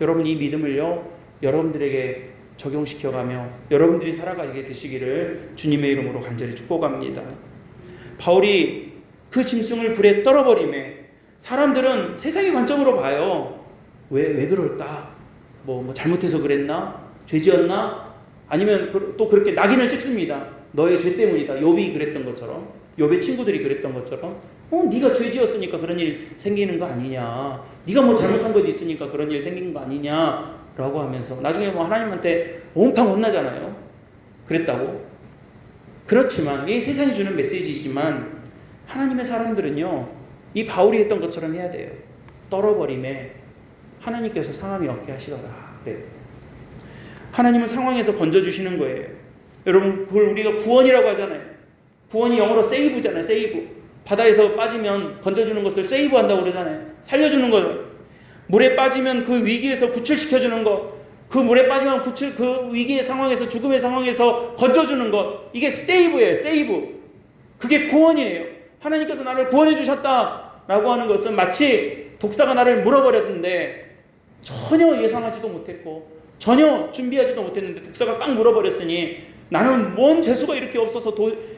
여러분, 이 믿음을요, 여러분들에게 적용시켜가며 여러분들이 살아가게 되시기를 주님의 이름으로 간절히 축복합니다. 바울이 그 짐승을 불에 떨어버림에 사람들은 세상의 관점으로 봐요. 왜 그럴까? 뭐 잘못해서 그랬나? 죄 지었나? 아니면 또 그렇게 낙인을 찍습니다. 너의 죄 때문이다. 욥이 그랬던 것처럼, 욥의 친구들이 그랬던 것처럼, 네가 죄 지었으니까 그런 일 생기는 거 아니냐, 네가 뭐 잘못한 것 있으니까 그런 일 생기는 거 아니냐라고 하면서 나중에 뭐 하나님한테 온팡 혼나잖아요. 그랬다고. 그렇지만 이 세상이 주는 메시지지만 하나님의 사람들은요, 이 바울이 했던 것처럼 해야 돼요. 떨어버림에 하나님께서 상함이 없게 하시더라. 그래요. 하나님은 상황에서 건져주시는 거예요. 여러분, 그걸 우리가 구원이라고 하잖아요. 구원이 영어로 세이브잖아요. 세이브. 바다에서 빠지면 건져주는 것을 세이브한다고 그러잖아요. 살려주는 거예요. 물에 빠지면 그 위기에서 구출시켜주는 것, 그 물에 빠지면 그 위기의 상황에서, 죽음의 상황에서 건져주는 것, 이게 세이브예요. 세이브. 그게 구원이에요. 하나님께서 나를 구원해 주셨다라고 하는 것은 마치 독사가 나를 물어버렸는데 전혀 예상하지도 못했고 전혀 준비하지도 못했는데 독사가 꽉 물어버렸으니 나는 뭔 재수가 이렇게 없어서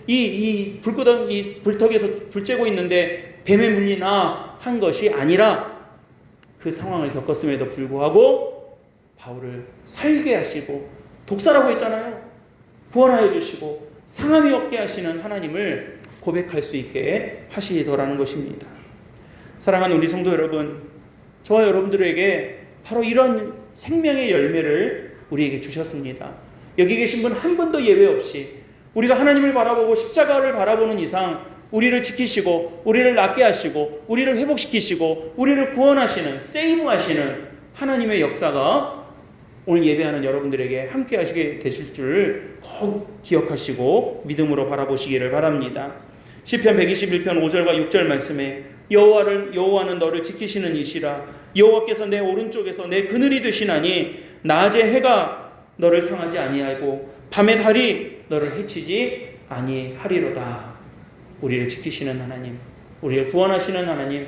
이 불턱에서 불 쬐고 있는데 뱀에 물리나 한 것이 아니라, 그 상황을 겪었음에도 불구하고 바울을 살게 하시고, 독사라고 했잖아요. 구원하여 주시고 상함이 없게 하시는 하나님을 고백할 수 있게 하시더라는 것입니다. 사랑하는 우리 성도 여러분, 저와 여러분들에게 바로 이런 생명의 열매를 우리에게 주셨습니다. 여기 계신 분 한 분도 예외 없이 우리가 하나님을 바라보고 십자가를 바라보는 이상 우리를 지키시고 우리를 낫게 하시고 우리를 회복시키시고 우리를 구원하시는, 세이브하시는 하나님의 역사가 오늘 예배하는 여러분들에게 함께 하시게 되실 줄 꼭 기억하시고 믿음으로 바라보시기를 바랍니다. 시편 121편 5절과 6절 말씀에 여호와는 너를 지키시는 이시라. 여호와께서 내 오른쪽에서 내 그늘이 되시나니 낮에 해가 너를 상하지 아니하고 밤에 달이 너를 해치지 아니하리로다. 우리를 지키시는 하나님, 우리를 구원하시는 하나님,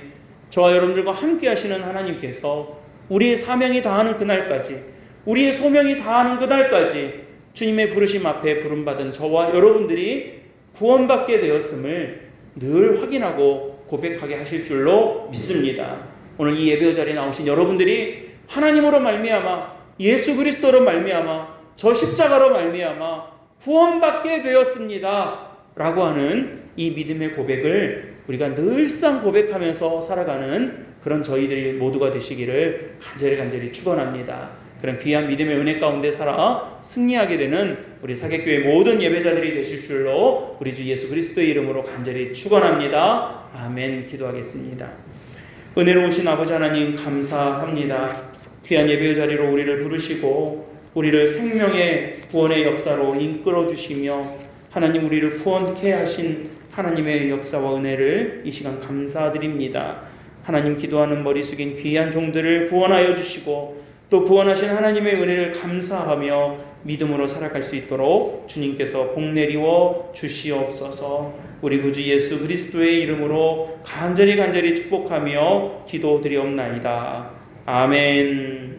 저와 여러분들과 함께 하시는 하나님께서 우리의 사명이 다하는 그날까지, 우리의 소명이 다하는 그날까지 주님의 부르심 앞에 부름받은 저와 여러분들이 구원받게 되었음을 늘 확인하고 고백하게 하실 줄로 믿습니다. 오늘 이 예배 자리에 나오신 여러분들이 하나님으로 말미암아, 예수 그리스도로 말미암아, 저 십자가로 말미암아 구원받게 되었습니다 라고 하는 이 믿음의 고백을 우리가 늘상 고백하면서 살아가는 그런 저희들이 모두가 되시기를 간절히 축원합니다. 그런 귀한 믿음의 은혜 가운데 살아 승리하게 되는 우리 사객교회 모든 예배자들이 되실 줄로 우리 주 예수 그리스도의 이름으로 간절히 축원합니다. 아멘. 기도하겠습니다. 은혜로우신 아버지 하나님, 감사합니다. 귀한 예배의 자리로 우리를 부르시고 우리를 생명의 구원의 역사로 이끌어 주시며 하나님, 우리를 구원케 하신 하나님의 역사와 은혜를 이 시간 감사드립니다. 하나님, 기도하는 머리 숙인 귀한 종들을 구원하여 주시고 또 구원하신 하나님의 은혜를 감사하며 믿음으로 살아갈 수 있도록 주님께서 복 내리워 주시옵소서. 우리 구주 예수 그리스도의 이름으로 간절히 축복하며 기도드리옵나이다. 아멘.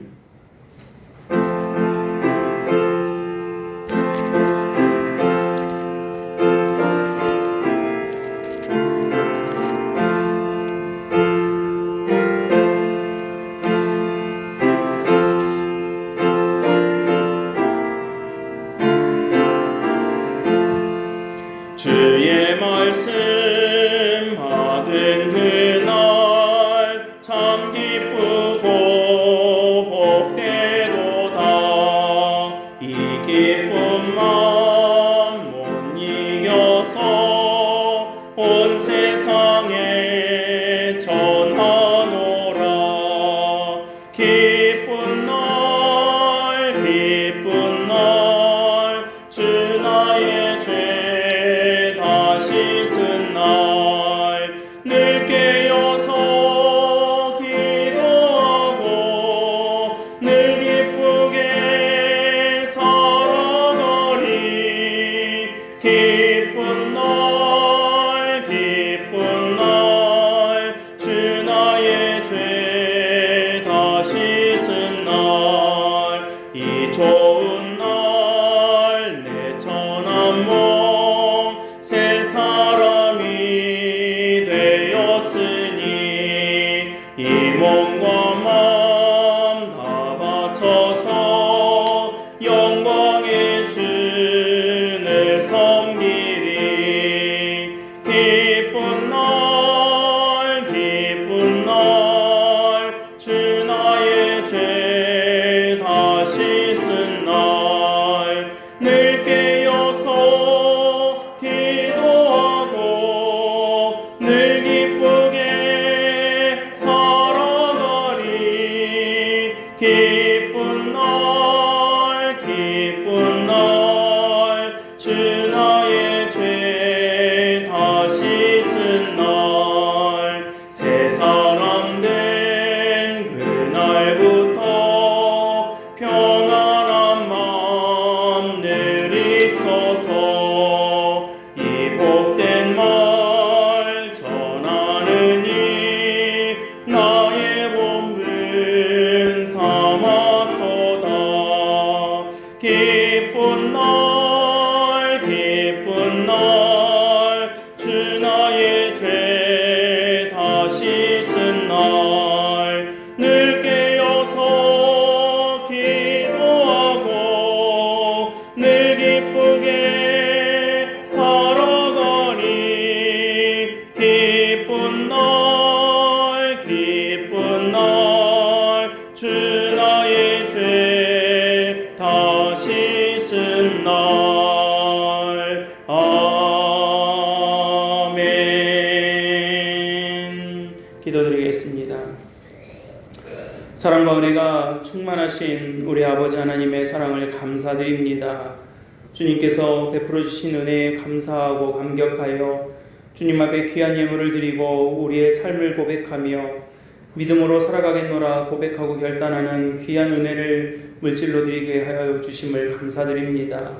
주의 말씀 받은 그날 참 기쁘고 늘 깨어서 기도하고 늘 기쁘게 살아가리. 기쁜 날 기쁜 날 주 나의 죄 다 씻은 날 이 좋은 날 내 천한 몸 새 사람이 되었으니 이 몸과 마음 다 바쳐서 영광의 주를 섬기리. 기쁜 날 기쁜 날 주 나의 죄 다 씻은 날 늘 깨어서 기도하고 늘 기쁘게 살아가리. 기쁜 날 기쁜 날 주 나의 죄 다 씻은 날 새 사람 된 그날부터 평안한 마음 늘 있어서 이 복된 말 전하느니 나의 본분 삼았도다. 기쁜 날 기쁜 날 주 나의 죄 다 씻은 날 늘 깨어서 기도하고 늘 기쁘게 살아가리. 기쁜 날 기쁜 날 주 나의 죄 다 씻은 날. 아멘. 기도드리겠습니다. 사랑과 은혜가 충만하신 우리 아버지 하나님의 사랑을 감사드립니다. 주님께서 베풀어 주신 은혜에 감사하고 감격하여 주님 앞에 귀한 예물을 드리고 우리의 삶을 고백하며 믿음으로 살아가겠노라 고백하고 결단하는 귀한 은혜를 물질로 드리게 하여 주심을 감사드립니다.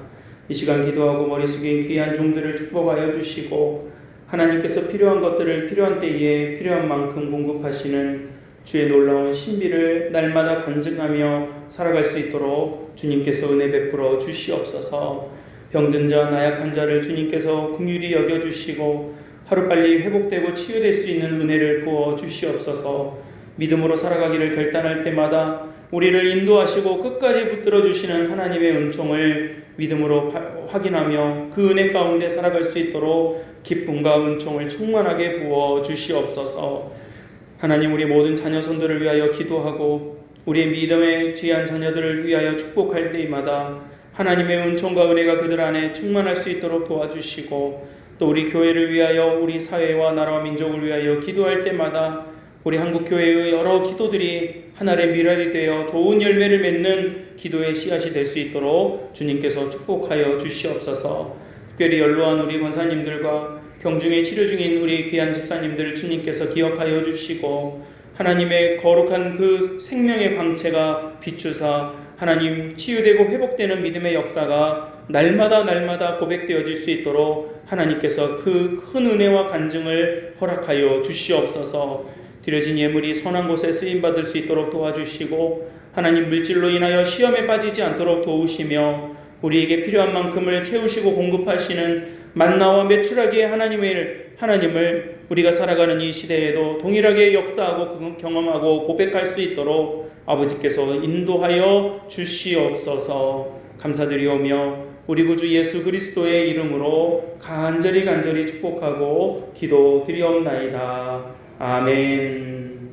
이 시간 기도하고 머리 숙인 귀한 종들을 축복하여 주시고 하나님께서 필요한 것들을 필요한 때에 필요한 만큼 공급하시는 주의 놀라운 신비를 날마다 간증하며 살아갈 수 있도록 주님께서 은혜 베풀어 주시옵소서. 병든 자, 나약한 자를 주님께서 긍휼히 여겨주시고 하루빨리 회복되고 치유될 수 있는 은혜를 부어 주시옵소서. 믿음으로 살아가기를 결단할 때마다 우리를 인도하시고 끝까지 붙들어 주시는 하나님의 은총을 믿음으로 확인하며 그 은혜 가운데 살아갈 수 있도록 기쁨과 은총을 충만하게 부어 주시옵소서. 하나님, 우리 모든 자녀 손들을 위하여 기도하고 우리의 믿음의 귀한 자녀들을 위하여 축복할 때마다 하나님의 은총과 은혜가 그들 안에 충만할 수 있도록 도와주시고 또 우리 교회를 위하여 우리 사회와 나라와 민족을 위하여 기도할 때마다 우리 한국교회의 여러 기도들이 하나의 미랄이 되어 좋은 열매를 맺는 기도의 씨앗이 될 수 있도록 주님께서 축복하여 주시옵소서. 특별히 연로한 우리 권사님들과 병중에 치료 중인 우리 귀한 집사님들을 주님께서 기억하여 주시고 하나님의 거룩한 그 생명의 광채가 비추사 하나님 치유되고 회복되는 믿음의 역사가 날마다 고백되어질 수 있도록 하나님께서 그 큰 은혜와 간증을 허락하여 주시옵소서. 드려진 예물이 선한 곳에 쓰임받을 수 있도록 도와주시고 하나님 물질로 인하여 시험에 빠지지 않도록 도우시며 우리에게 필요한 만큼을 채우시고 공급하시는 만나와 메추라기의 하나님을 우리가 살아가는 이 시대에도 동일하게 역사하고 경험하고 고백할 수 있도록 아버지께서 인도하여 주시옵소서. 감사드리오며 우리 구주 예수 그리스도의 이름으로 간절히 축복하고 기도드리옵나이다. 아멘.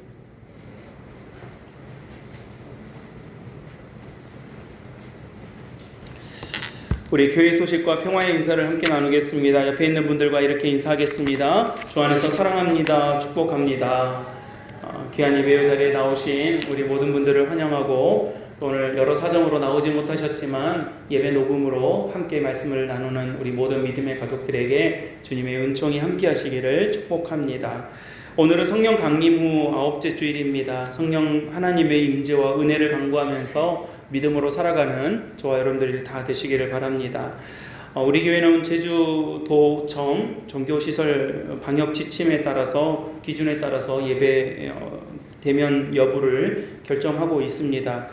우리 교회 소식과 평화의 인사를 함께 나누겠습니다. 옆에 있는 분들과 이렇게 인사하겠습니다. 주 안에서 사랑합니다. 축복합니다. 귀한 예배 자리에 나오신 우리 모든 분들을 환영하고 또 오늘 여러 사정으로 나오지 못하셨지만 예배 녹음으로 함께 말씀을 나누는 우리 모든 믿음의 가족들에게 주님의 은총이 함께 하시기를 축복합니다. 오늘은 성령 강림 후 9째 주일입니다. 성령 하나님의 임재와 은혜를 간구하면서 믿음으로 살아가는 저와 여러분들이 다 되시기를 바랍니다. 우리 교회는 제주도청 종교시설 방역 지침에 따라서 기준에 따라서 예배 대면 여부를 결정하고 있습니다.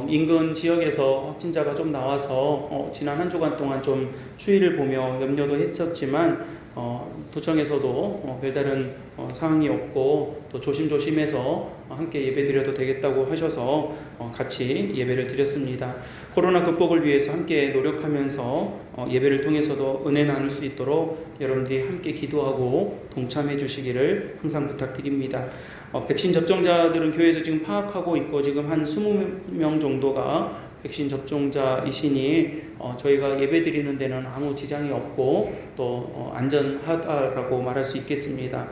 인근 지역에서 확진자가 좀 나와서 지난 한 주간 동안 좀 추이를 보며 염려도 했었지만 도청에서도 별다른 상황이 없고 또 조심조심해서 함께 예배 드려도 되겠다고 하셔서 같이 예배를 드렸습니다. 코로나 극복을 위해서 함께 노력하면서 예배를 통해서도 은혜 나눌 수 있도록 여러분들이 함께 기도하고 동참해 주시기를 항상 부탁드립니다. 백신 접종자들은 교회에서 지금 파악하고 있고 지금 한 20명 정도가 백신 접종자이시니 저희가 예배 드리는 데는 아무 지장이 없고 또 안전하다라고 말할 수 있겠습니다.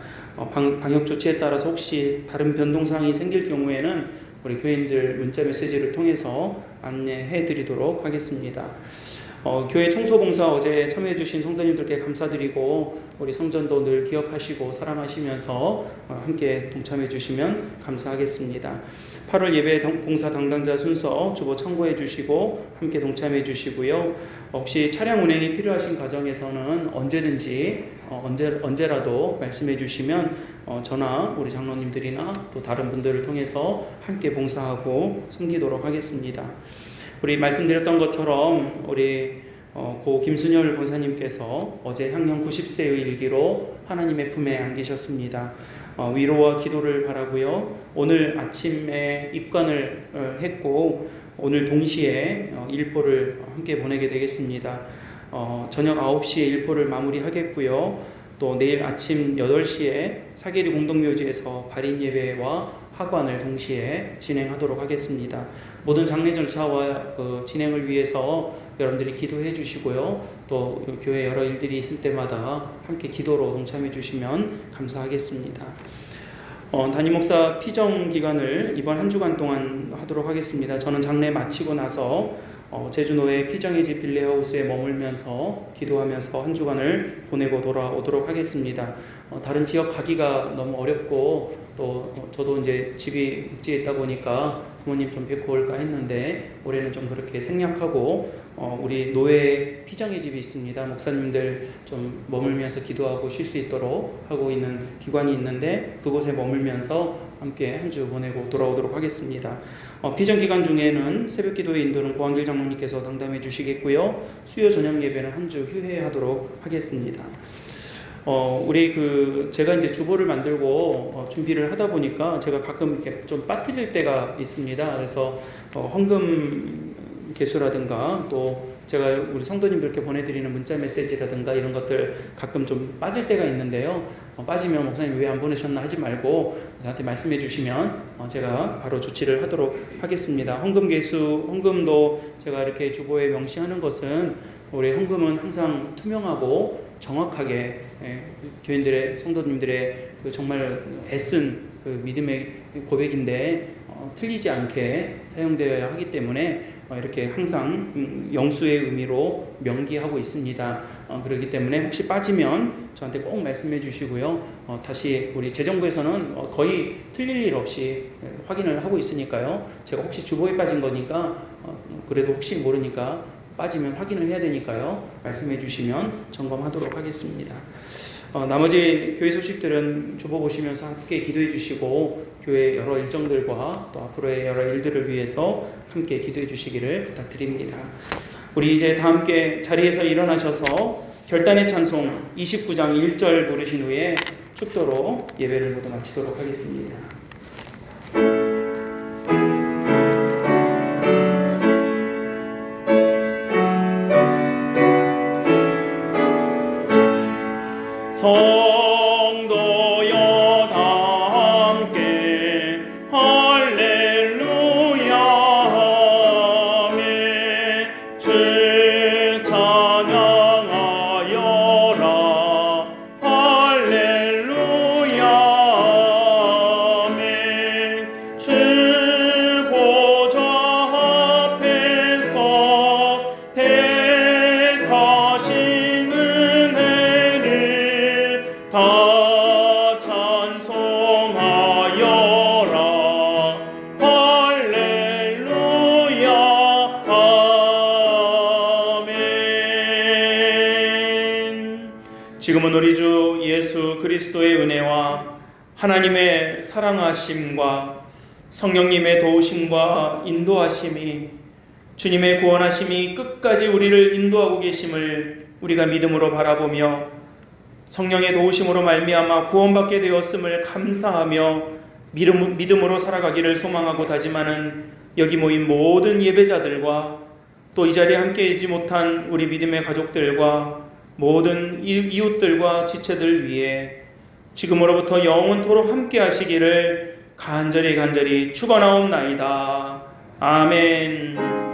방역 조치에 따라서 혹시 다른 변동사항이 생길 경우에는 우리 교인들 문자 메시지를 통해서 안내해 드리도록 하겠습니다. 교회 청소봉사 어제 참여해 주신 성도님들께 감사드리고 우리 성전도 늘 기억하시고 사랑하시면서 함께 동참해 주시면 감사하겠습니다. 8월 예배 봉사 담당자 순서 주보 참고해 주시고 함께 동참해 주시고요. 혹시 차량 운행이 필요하신 가정에서는 언제든지 언제라도 말씀해 주시면 저나 우리 장로님들이나 또 다른 분들을 통해서 함께 봉사하고 섬기도록 하겠습니다. 우리 말씀드렸던 것처럼 우리 고 김순열 권사님께서 어제 향년 90세의 일기로 하나님의 품에 안기셨습니다. 위로와 기도를 바라고요. 오늘 아침에 입관을 했고 오늘 동시에 일포를 함께 보내게 되겠습니다. 저녁 9시에 일포를 마무리하겠고요. 또 내일 아침 8시에 사계리 공동묘지에서 발인 예배와 하관을 동시에 진행하도록 하겠습니다. 모든 장례 절차와 진행을 위해서 여러분들이 기도해 주시고요. 또 교회 여러 일들이 있을 때마다 함께 기도로 동참해 주시면 감사하겠습니다. 담임 목사 피정 기간을 이번 한 주간 동안 하도록 하겠습니다. 저는 장례 마치고 나서 제주노회 피정의 집 빌리하우스에 머물면서 기도하면서 한 주간을 보내고 돌아오도록 하겠습니다. 다른 지역 가기가 너무 어렵고 또 저도 이제 집이 육지에 있다 보니까 부모님 좀 뵙고 올까 했는데 올해는 좀 그렇게 생략하고 우리 노회 피정의 집이 있습니다. 목사님들 좀 머물면서 기도하고 쉴 수 있도록 하고 있는 기관이 있는데 그곳에 머물면서 함께 한 주 보내고 돌아오도록 하겠습니다. 피정 기간 중에는 새벽 기도의 인도는 고한길 장로님께서 담당해 주시겠고요. 수요 저녁 예배는 한 주 휴회하도록 하겠습니다. 우리 제가 이제 주보를 만들고 준비를 하다 보니까 제가 가끔 이렇게 좀 빠뜨릴 때가 있습니다. 그래서 헌금 개수라든가 또 제가 우리 성도님들께 보내드리는 문자 메시지라든가 이런 것들 가끔 좀 빠질 때가 있는데요. 빠지면 목사님 왜 안 보내셨나 하지 말고 저한테 말씀해 주시면 제가 바로 조치를 하도록 하겠습니다. 헌금 개수, 헌금도 제가 이렇게 주보에 명시하는 것은 우리 헌금은 항상 투명하고 정확하게 교인들의 성도님들의 정말 애쓴 믿음의 고백인데 틀리지 않게 사용되어야 하기 때문에 이렇게 항상 영수의 의미로 명기하고 있습니다. 그렇기 때문에 혹시 빠지면 저한테 꼭 말씀해 주시고요. 다시 우리 재정부에서는 거의 틀릴 일 없이 확인을 하고 있으니까요. 제가 혹시 주보에 빠진 거니까 그래도 혹시 모르니까 빠지면 확인을 해야 되니까요. 말씀해 주시면 점검하도록 하겠습니다. 나머지 교회 소식들은 주보 보시면서 함께 기도해 주시고 교회 여러 일정들과 또 앞으로의 여러 일들을 위해서 함께 기도해 주시기를 부탁드립니다. 우리 이제 다 함께 자리에서 일어나셔서 결단의 찬송 29장 1절 부르신 후에 축도로 예배를 모두 마치도록 하겠습니다. 성도여 다 함께 할렐루야 아멘 주 찬양하여라 할렐루야 아멘 지금은 우리 주 예수 그리스도의 은혜와 하나님의 사랑하심과 성령님의 도우심과 인도하심이, 주님의 구원하심이 끝까지 우리를 인도하고 계심을 우리가 믿음으로 바라보며 성령의 도우심으로 말미암아 구원받게 되었음을 감사하며 믿음으로 살아가기를 소망하고 다짐하는 여기 모인 모든 예배자들과 또 이 자리에 함께하지 못한 우리 믿음의 가족들과 모든 이웃들과 지체들 위해 지금으로부터 영원토록 함께 하시기를 간절히 축원하옵나이다. 아멘.